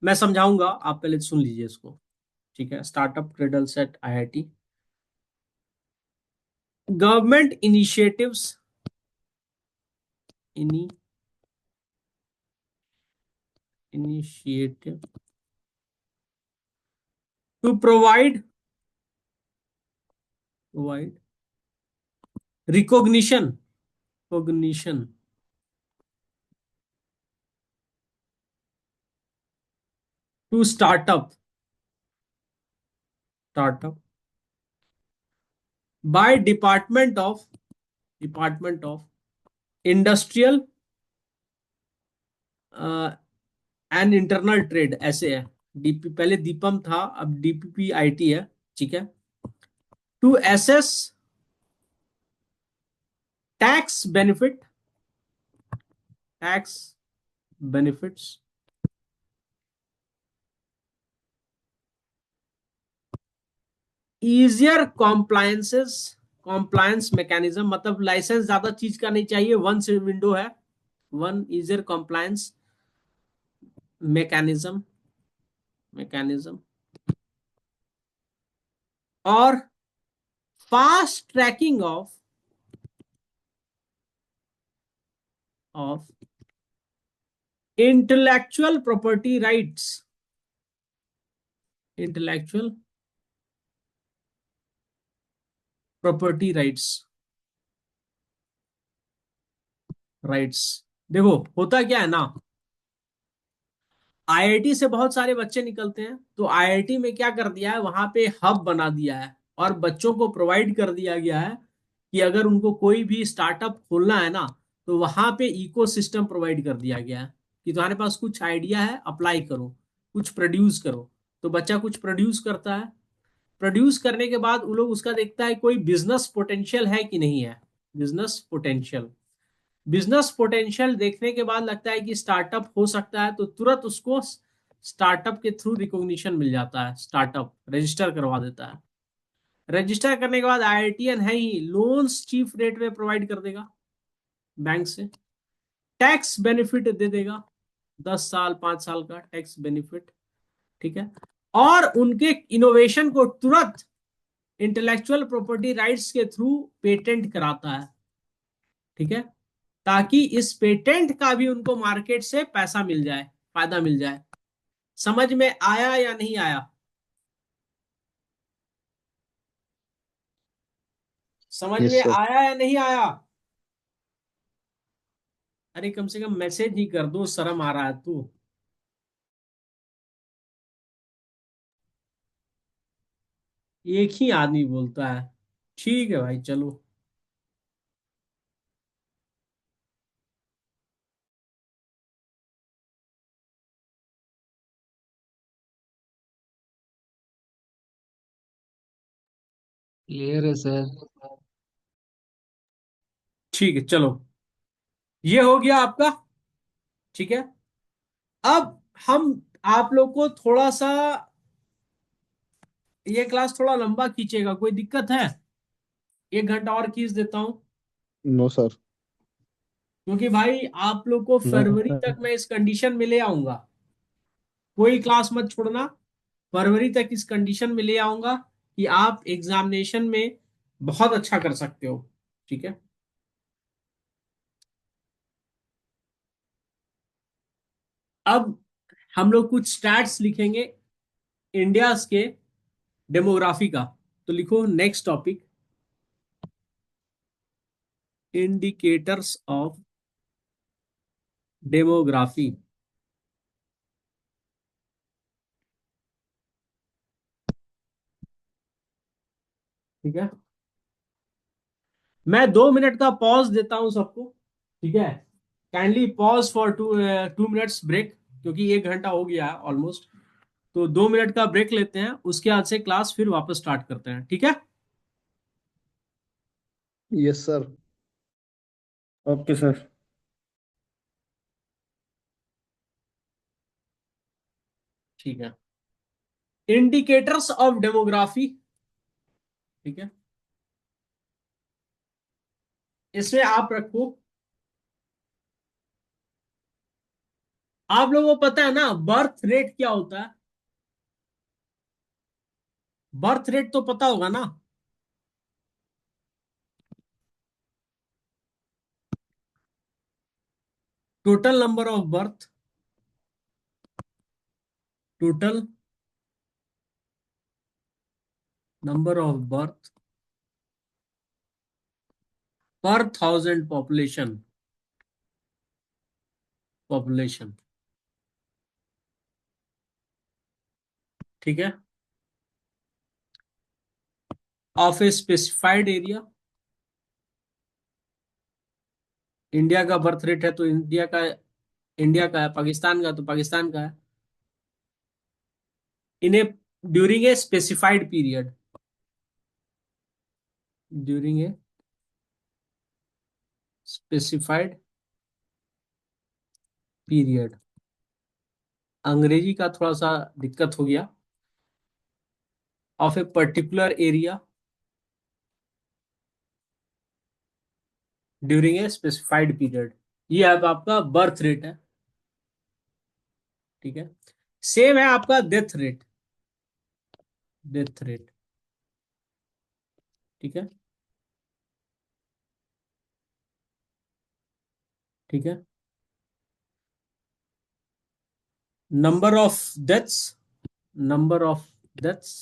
मैं समझाऊंगा, आप पहले सुन लीजिए इसको, ठीक है। Startup cradles at IIT, government initiatives initiative to provide recognition to startup by Department of Industrial and internal trade, ऐसे है। डीपी पहले दीपम था, अब DPPIT है, ठीक है। To assess tax benefits easier compliance mechanism, मतलब लाइसेंस ज्यादा चीज का नहीं चाहिए, वन से विंडो है, वन इजियर कॉम्प्लायंस मैकेनिज्म और fast tracking of intellectual property rights. देखो होता क्या है ना, IIT से बहुत सारे बच्चे निकलते हैं, तो IIT में क्या कर दिया है, वहां पे हब बना दिया है और बच्चों को प्रोवाइड कर दिया गया है कि अगर उनको कोई भी स्टार्टअप खोलना है ना, तो वहां पे इकोसिस्टम प्रोवाइड कर दिया गया है कि तुम्हारे पास कुछ आइडिया है, अप्लाई करो, कुछ प्रोड्यूस करो। तो बच्चा कुछ प्रोड्यूस करता है, प्रोड्यूस करने के बाद वो लोग उसका देखता है कोई बिजनेस पोटेंशियल है कि नहीं है। बिजनेस पोटेंशियल बिजनेस पोटेंशियल देखने के बाद लगता है कि स्टार्टअप हो सकता है, तो तुरंत उसको स्टार्टअप के थ्रू रिकॉग्निशन मिल जाता है, स्टार्टअप रजिस्टर करवा देता है। रजिस्टर करने के बाद IITian है ही, लोन्स चीप रेट में प्रोवाइड कर देगा बैंक से, टैक्स बेनिफिट दे देगा, 10 साल 5 साल का टैक्स बेनिफिट, ठीक है। और उनके इनोवेशन को तुरंत इंटेलेक्चुअल प्रॉपर्टी राइट्स के थ्रू पेटेंट कराता है, ठीक है, ताकि इस पेटेंट का भी उनको मार्केट से पैसा मिल जाए, फायदा मिल जाए। समझ में आया या नहीं आया? समझ यस में सर। आया या नहीं आया? अरे कम से कम मैसेज ही कर दो, शर्म आ रहा है तू। एक ही आदमी बोलता है, ठीक है भाई चलो। क्लियर है सर। ठीक है चलो, ये हो गया आपका, ठीक है। अब हम आप लोग को थोड़ा सा, ये क्लास थोड़ा लंबा खींचेगा, कोई दिक्कत है? 1 घंटा और खींच देता हूं, नो सर। क्योंकि भाई आप लोग को नो फरवरी सर। तक मैं इस कंडीशन में ले आऊंगा, कोई क्लास मत छोड़ना। फरवरी तक इस कंडीशन में ले आऊंगा कि आप एग्जामिनेशन में बहुत अच्छा कर सकते हो, ठीक है। अब हम लोग कुछ स्टैट्स लिखेंगे इंडिया के डेमोग्राफी का, तो लिखो next topic, indicators of demography, ठीक है। मैं 2 मिनट का पॉज देता हूं सबको, ठीक है। Kindly pause for 2 minutes break, क्योंकि 1 घंटा हो गया है ऑलमोस्ट। तो 2 मिनट का ब्रेक लेते हैं, उसके बाद से क्लास फिर वापस स्टार्ट करते हैं, ठीक है। Yes sir. Okay sir. ठीक है। इंडिकेटर्स ऑफ डेमोग्राफी, ठीक है, इसमें आप रखो, आप लोगों को पता है ना बर्थ रेट क्या होता है? बर्थ रेट तो पता होगा ना? Total number of birth, total number of birth पर थाउजेंड पॉपुलेशन, पॉपुलेशन, ठीक है, of a specified area. India का बर्थ रेट है तो इंडिया का है, पाकिस्तान का तो पाकिस्तान का है, in a during a specified period, during a specified period. अंग्रेजी का थोड़ा सा दिक्कत हो गया। Of a particular area during a specified period, ये अब आपका बर्थ रेट है, ठीक है। सेम है आपका डेथ रेट, डेथ रेट, ठीक है, ठीक है। Number of deaths, number of deaths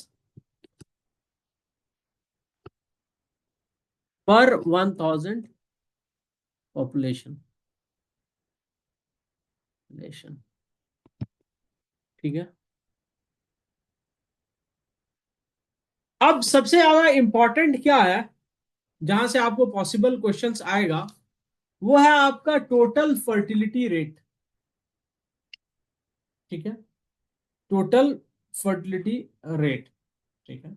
पर 1000 पॉपुलेशन, नेशन, ठीक है। अब सबसे ज्यादा इंपॉर्टेंट क्या है, जहां से आपको पॉसिबल क्वेश्चंस आएगा, वो है आपका टोटल फर्टिलिटी रेट, ठीक है, टोटल फर्टिलिटी रेट, ठीक है।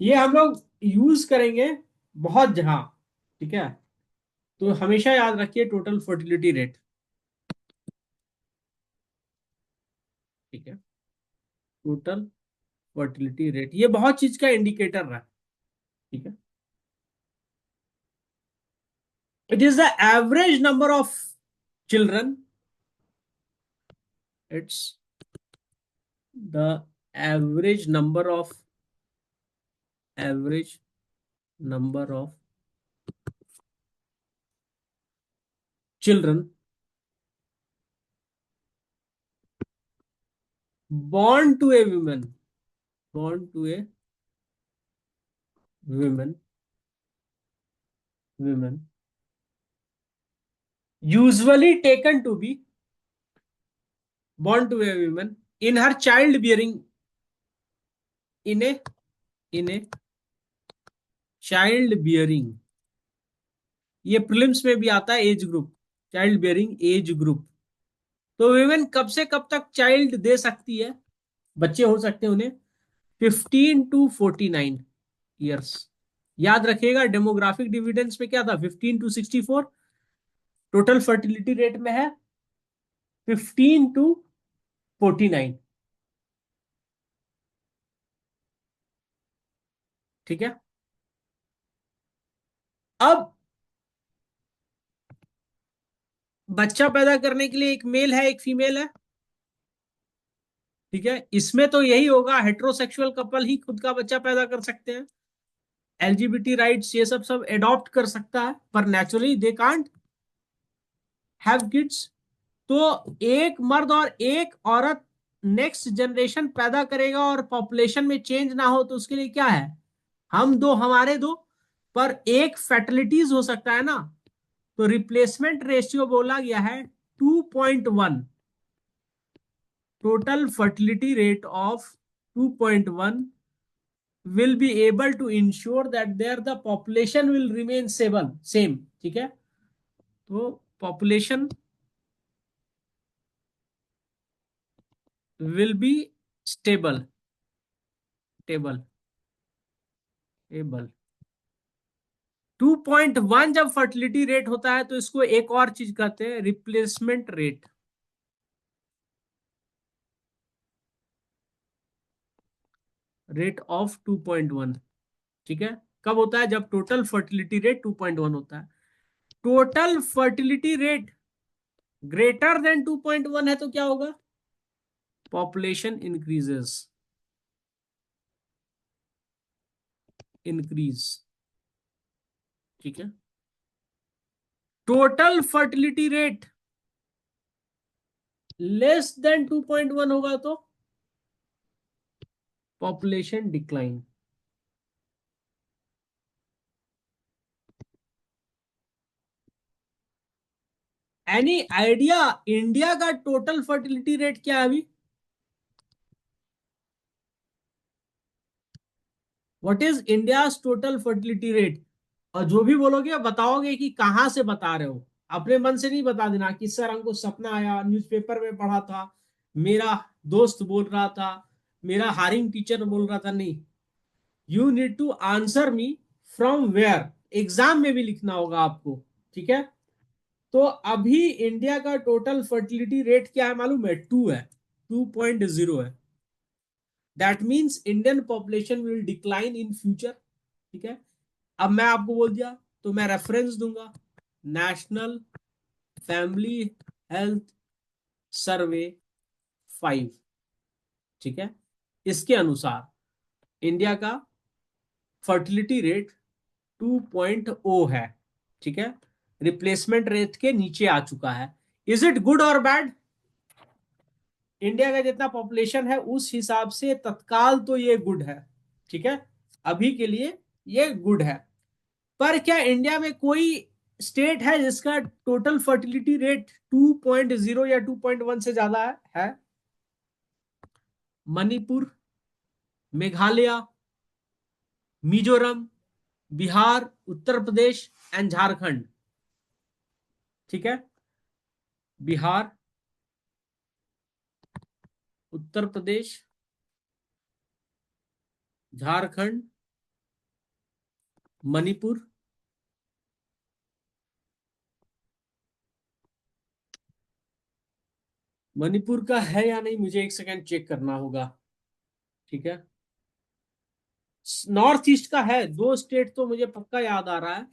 ये हम लोग यूज करेंगे बहुत जगह, ठीक है, तो हमेशा याद रखिए टोटल फर्टिलिटी रेट, ठीक है, टोटल फर्टिलिटी रेट ये बहुत चीज का इंडिकेटर है, ठीक है। It is the average number of children, it's the average number of, average number of children born to a woman, born to a woman, women usually taken to be, born to a woman in her child bearing, in a, in a child bearing, ये prelims में भी आता है age group, child bearing age group. तो women कब से कब तक चाइल्ड दे सकती है, बच्चे हो सकते हैं उन्हें 15 to 49 ईयर्स। याद रखिएगा डेमोग्राफिक डिविडेंस में क्या था, 15 to 64, टोटल फर्टिलिटी रेट में है 15 to 49, ठीक है। अब बच्चा पैदा करने के लिए एक मेल है एक फीमेल है, ठीक है, इसमें तो यही होगा हेट्रोसेक्सुअल कपल ही खुद का बच्चा पैदा कर सकते हैं, एलजीबीटी राइट्स ये सब सब एडॉप्ट कर सकता है, पर naturally they can't have kids. तो एक मर्द और एक औरत नेक्स्ट जनरेशन पैदा करेगा और पॉपुलेशन में चेंज ना हो तो उसके लिए क्या है, हम दो हमारे दो, पर एक फैटलिटीज हो सकता है ना, तो रिप्लेसमेंट रेशियो बोला गया है 2.1, total fertility rate of 2.1 will be able to ensure that there the population will remain stable, same, ठीक है। तो population will be stable, stable, stable, 2.1 जब फर्टिलिटी रेट होता है तो इसको एक और चीज कहते हैं, रिप्लेसमेंट रेट। रेट ऑफ 2.1, ठीक है। कब होता है? जब टोटल फर्टिलिटी रेट 2.1 होता है। Total fertility rate greater than 2.1 है तो क्या होगा? पॉपुलेशन इंक्रीजेस, इंक्रीज, ठीक है। Total fertility rate less than 2.1 होगा तो population decline. Any idea India का टोटल फर्टिलिटी रेट क्या है अभी? What is India total fertility rate? और जो भी बोलोगे बताओगे कि कहां से बता रहे हो, अपने मन से नहीं बता देना कि सर हमको सपना आया, न्यूज़पेपर में पढ़ा था, मेरा दोस्त बोल रहा था, मेरा हायरिंग टीचर बोल रहा था। नहीं, you need to answer me from where. Exam में भी लिखना होगा आपको, ठीक है। तो अभी इंडिया का टोटल फर्टिलिटी रेट क्या है मालूम है? 2 है, 2.0 है। That means Indian population will decline in future, ठीक है। अब मैं आपको बोल दिया तो मैं रेफरेंस दूंगा, नेशनल फैमिली हेल्थ सर्वे 5, ठीक है। इसके अनुसार इंडिया का फर्टिलिटी रेट 2.0 है, ठीक है। रिप्लेसमेंट रेट के नीचे आ चुका है। इज इट गुड और बैड? इंडिया का जितना पॉपुलेशन है उस हिसाब से तत्काल तो ये गुड है, ठीक है। अभी के लिए ये गुड है। पर क्या इंडिया में कोई स्टेट है जिसका टोटल फर्टिलिटी रेट 2.0 या 2.1 से ज्यादा है? मणिपुर, मेघालय, मिजोरम, बिहार, उत्तर प्रदेश एंड झारखंड, ठीक है। बिहार, उत्तर प्रदेश, झारखंड, मणिपुर, मणिपुर का है या नहीं मुझे एक सेकंड चेक करना होगा, ठीक है। नॉर्थ ईस्ट का है, 2 स्टेट तो मुझे पक्का याद आ रहा है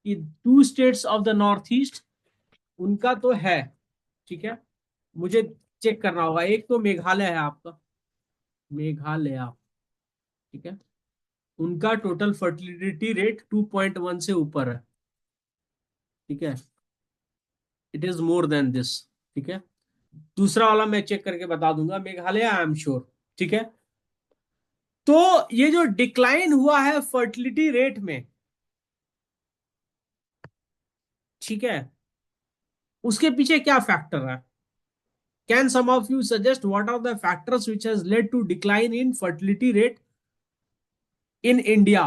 कि 2 states of the north east उनका तो है, ठीक है। मुझे चेक करना होगा। एक तो मेघालय है आपका, मेघालय, ठीक है। उनका टोटल फर्टिलिटी रेट 2.1 से ऊपर है, ठीक है। It is more than this, ठीक है। दूसरा वाला मैं चेक करके बता दूंगा, मेघालय आई एम श्योर, ठीक है। तो ये जो डिक्लाइन हुआ है फर्टिलिटी रेट में, ठीक है, उसके पीछे क्या फैक्टर है? Can some of you suggest what are the factors which has led to decline in fertility rate in India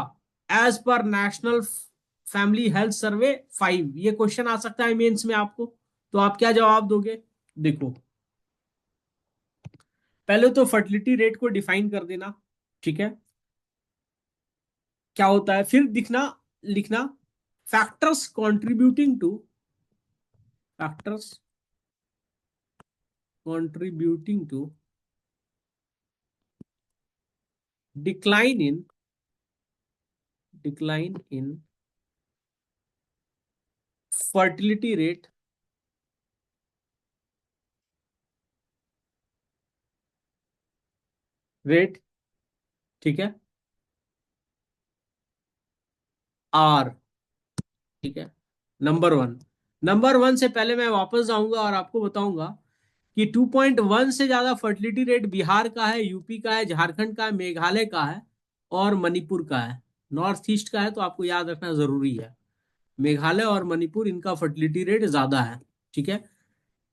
as per national family health survey 5? ये क्वेश्चन आ सकता है मेंस में आपको, तो आप क्या जवाब दोगे? देखो, पहले तो फर्टिलिटी रेट को डिफाइन कर देना, ठीक है, क्या होता है। फिर दिखना, लिखना factors contributing to, factors contributing to decline in, decline in fertility rate, rate, ठीक है, आर, ठीक है। नंबर 1, नंबर 1 से पहले मैं वापस जाऊंगा और आपको बताऊंगा कि 2.1 से ज्यादा फर्टिलिटी रेट बिहार का है, यूपी का है, झारखंड का है, मेघालय का है और मणिपुर का है। नॉर्थ ईस्ट का है तो आपको याद रखना जरूरी है, मेघालय और मणिपुर इनका फर्टिलिटी रेट ज्यादा है, ठीक है।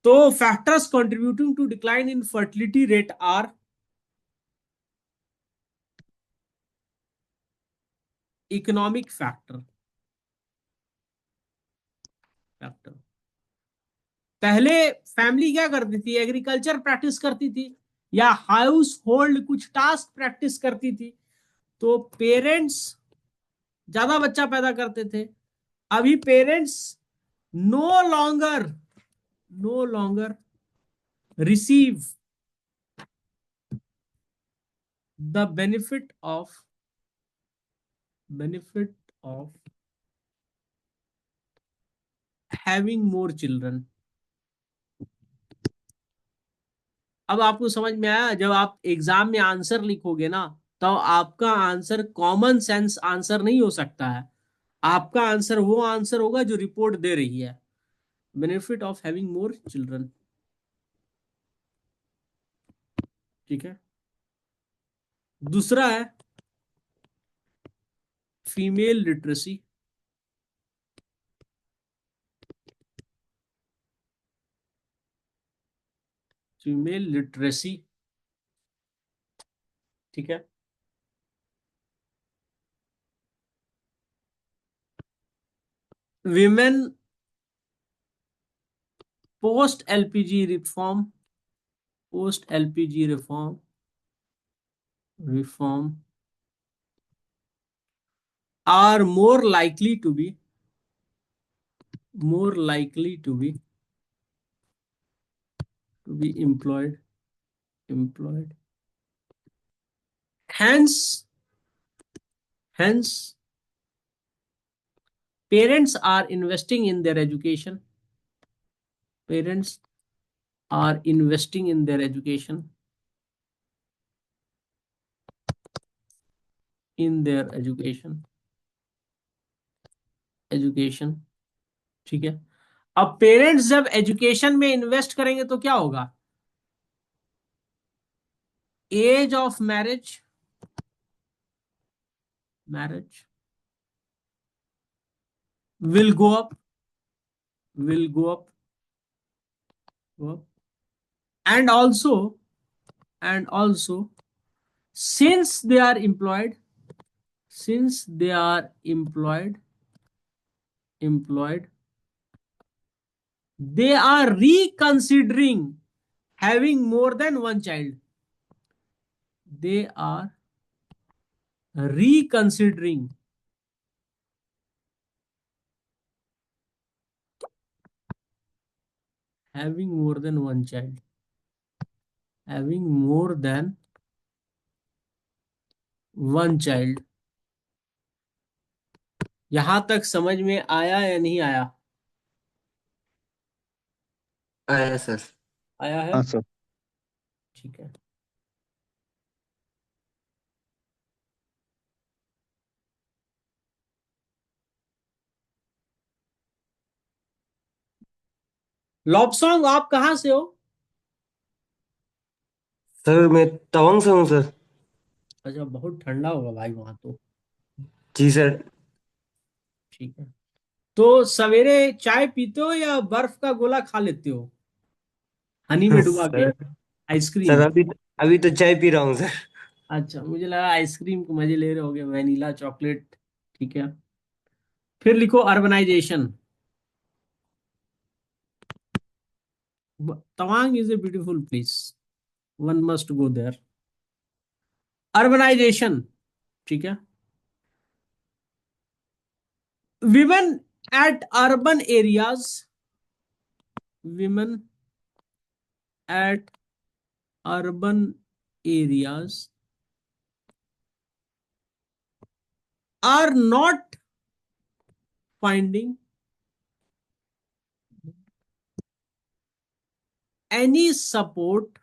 तो factors contributing to decline in fertility rate are economic factor, factor. पहले फैमिली क्या करती थी? एग्रीकल्चर प्रैक्टिस करती थी या हाउस होल्ड कुछ टास्क प्रैक्टिस करती थी, तो पेरेंट्स ज्यादा बच्चा पैदा करते थे, अभी parents know longer receive the benefit of having more children. अब आपको समझ में आया? जब आप एग्जाम में आंसर लिखोगे ना, तो आपका आंसर कॉमन सेंस आंसर नहीं हो सकता है। आपका आंसर वो आंसर होगा जो रिपोर्ट दे रही है। Benefit of having more children. ठीक है। दूसरा है फीमेल लिटरेसी। Female literacy. ठीक है। Women post LPG reform are more likely to be employed. Hence parents are investing in their education. Parents are investing in their education. Education. ठीक है। अब parents जब एजुकेशन में इन्वेस्ट करेंगे तो क्या होगा? Age of marriage will go up will go up go up. And also since they are employed they are reconsidering having more than one child. They are reconsidering having more than one child. Having more than one child. यहां तक समझ में आया या नहीं आया? आया sir. आया है। हाँ सर। ठीक है। लॉपसोंग आप कहां से हो? सर मैं तवांग से हूँ सर। अच्छा, बहुत ठंडा होगा भाई वहां तो। जी सर। ठीक है। तो सवेरे चाय पीते हो या बर्फ का गोला खा लेते हो हनी में डुबा के? Sir sir ice cream. अभी अभी तो चाय पी रहा हूँ सर। अच्छा, मुझे लगा आइसक्रीम के मजे ले रहे होगे, वैनिला चॉकलेट। ठीक है। फिर लिखो urbanisation. Tawang is a beautiful place, one must go there. Urbanisation. ठीक है। Women at urban areas women at urban areas are not finding any support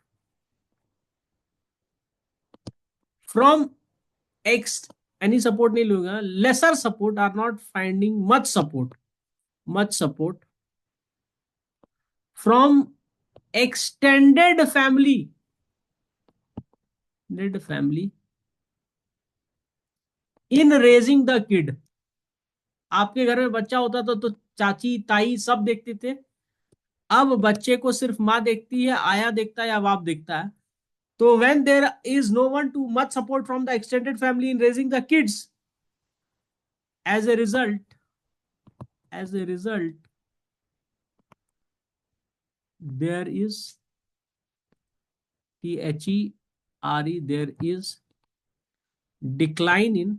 from ex any support नहीं लूंगा, lesser support are not finding much support from extended family in raising the kid। आपके घर में बच्चा होता था तो चाची ताई सब देखते थे। अब बच्चे को सिर्फ माँ देखती है, आया देखता है या बाप देखता है। तो when there is no one to much support from the extended family in raising the kids, as a result there is there is decline in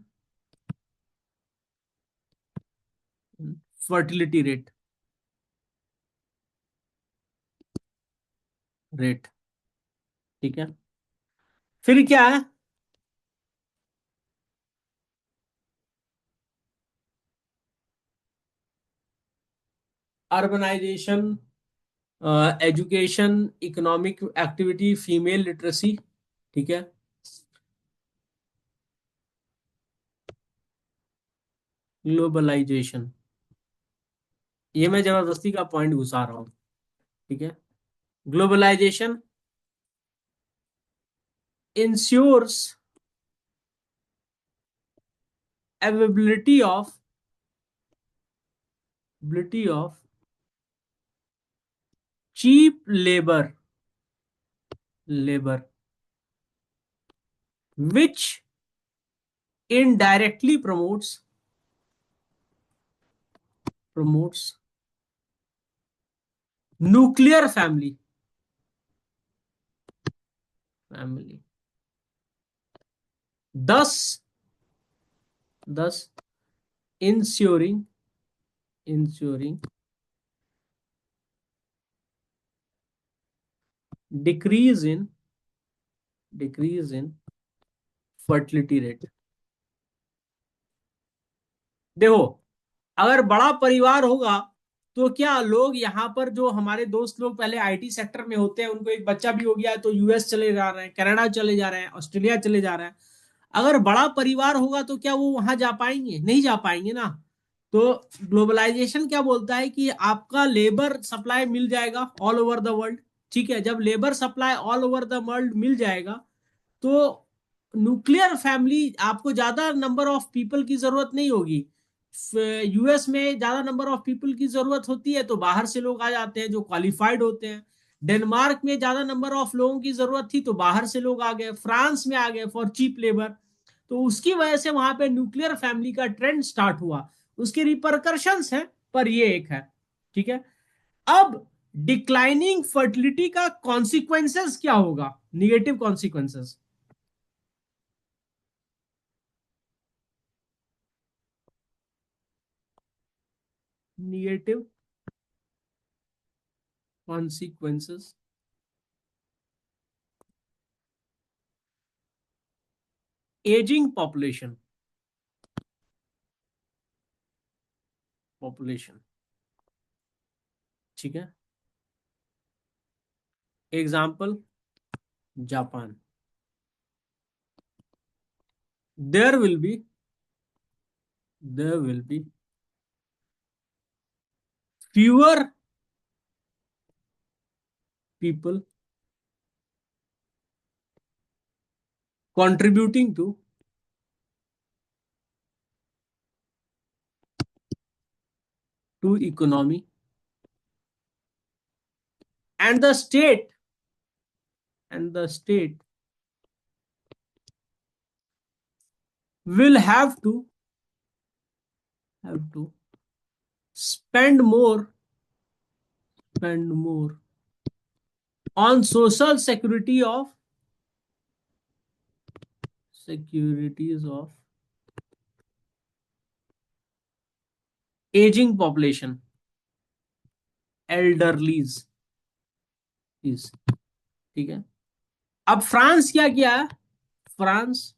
fertility rate, ठीक है। फिर क्या है? Urbanisation, education, economic activity, female literacy, ठीक है। Globalisation, ये मैं जबरदस्ती का पॉइंट घुसा रहा हूं, ठीक है। Globalisation ensures availability of ability of cheap labor which indirectly promotes nuclear family, thus ensuring decrease in fertility rate। देखो, अगर बड़ा परिवार होगा तो क्या लोग यहाँ पर, जो हमारे दोस्त लोग पहले आईटी सेक्टर में होते हैं, उनको एक बच्चा भी हो गया तो यूएस चले जा रहे हैं, कनाडा चले जा रहे हैं, ऑस्ट्रेलिया चले जा रहे हैं। अगर बड़ा परिवार होगा तो क्या वो वहां जा पाएंगे? नहीं जा पाएंगे ना। तो ग्लोबलाइजेशन क्या बोलता है कि आपका लेबर सप्लाई मिल जाएगा ऑल ओवर द वर्ल्ड, ठीक है। जब labour supply all over the world मिल जाएगा तो न्यूक्लियर फैमिली, आपको ज्यादा नंबर ऑफ पीपल की जरूरत नहीं होगी। यूएस में ज्यादा नंबर ऑफ पीपल की जरूरत होती है तो बाहर से लोग आ जाते हैं जो क्वालिफाइड होते हैं। डेनमार्क में ज्यादा नंबर ऑफ लोगों की जरूरत थी तो बाहर से लोग आ गए, फ्रांस में आ गए फॉर चीप लेबर। तो उसकी वजह से वहां पे न्यूक्लियर फैमिली का ट्रेंड स्टार्ट हुआ। उसके रिपरकर्शंस हैं, पर ये एक है, ठीक है। अब डिक्लाइनिंग फर्टिलिटी का कॉन्सिक्वेंसेस क्या होगा? Negative consequences. Negative consequences, ageing population, ठीक है। Example, Japan. There will be fewer people contributing to economy, and the state will have to spend more on social securities of aging population, elderlies is, ठीक है। अब France क्या किया है? France,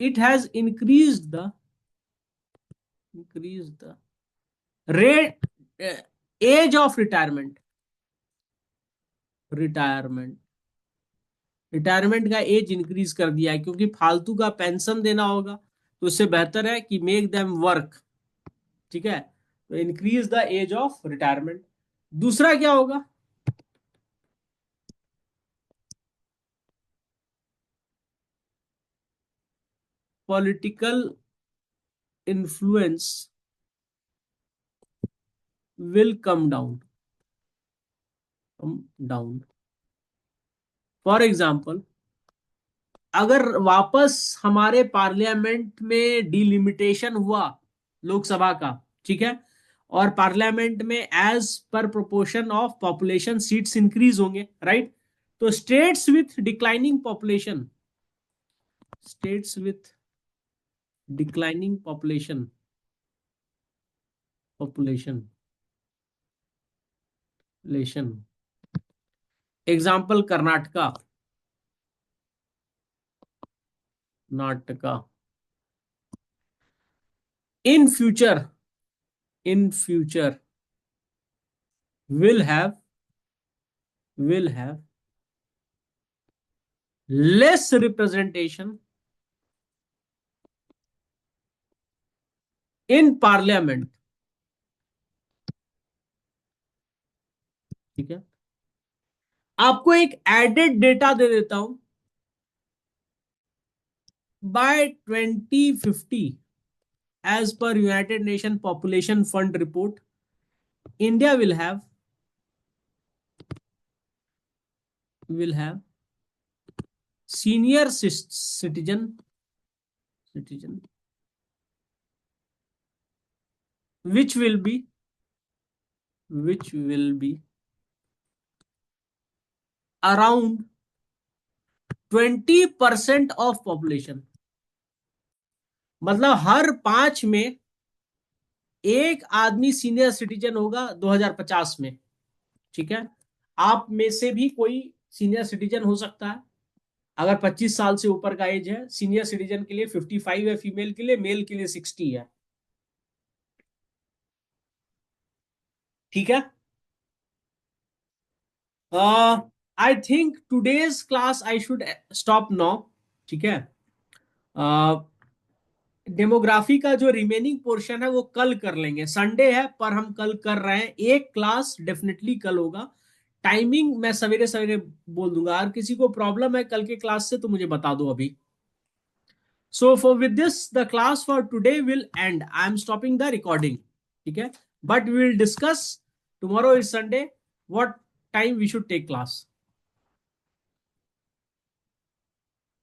it has increased the rate, age of retirement retirement का as increase कर दिया है, क्योंकि फालतू का पेंशन देना होगा तो उससे बेहतर है कि मेक देम वर्क, ठीक है। तो increase the age of retirement. दूसरा क्या होगा? Political influence will come down. For example, अगर वापस हमारे पार्लियामेंट में डिलिमिटेशन हुआ लोकसभा का, ठीक है, और पार्लियामेंट में as per proportion of population seats increase होंगे, राइट। तो states with declining population population. Example Karnataka. In future will have less representation in parliament. ठीक है, आपको एक एडेड डेटा दे देता हूं. By 2050 as per United Nations Population Fund report, India will have senior citizen which will be around 20% of population. मतलब हर 5 में एक आदमी सीनियर सिटीजन होगा 2050 में. ठीक है, आप में से भी कोई सीनियर सिटीजन हो सकता है. अगर 25 साल से ऊपर का एज है, सीनियर सिटीजन के लिए 55 है फीमेल के लिए, मेल के लिए 60 है. ठीक है, I think today's class I should stop now. ठीक है, डेमोग्राफी का जो रिमेनिंग पोर्शन है वो कल कर लेंगे. संडे है पर हम कल कर रहे हैं. एक क्लास डेफिनेटली कल होगा. टाइमिंग मैं सवेरे सवेरे बोल दूंगा. अगर किसी को प्रॉब्लम है कल के क्लास से तो मुझे बता दो अभी. So with this, the class for today will end. I am stopping the recording. Okay, but we will discuss tomorrow is Sunday. What time we should take class.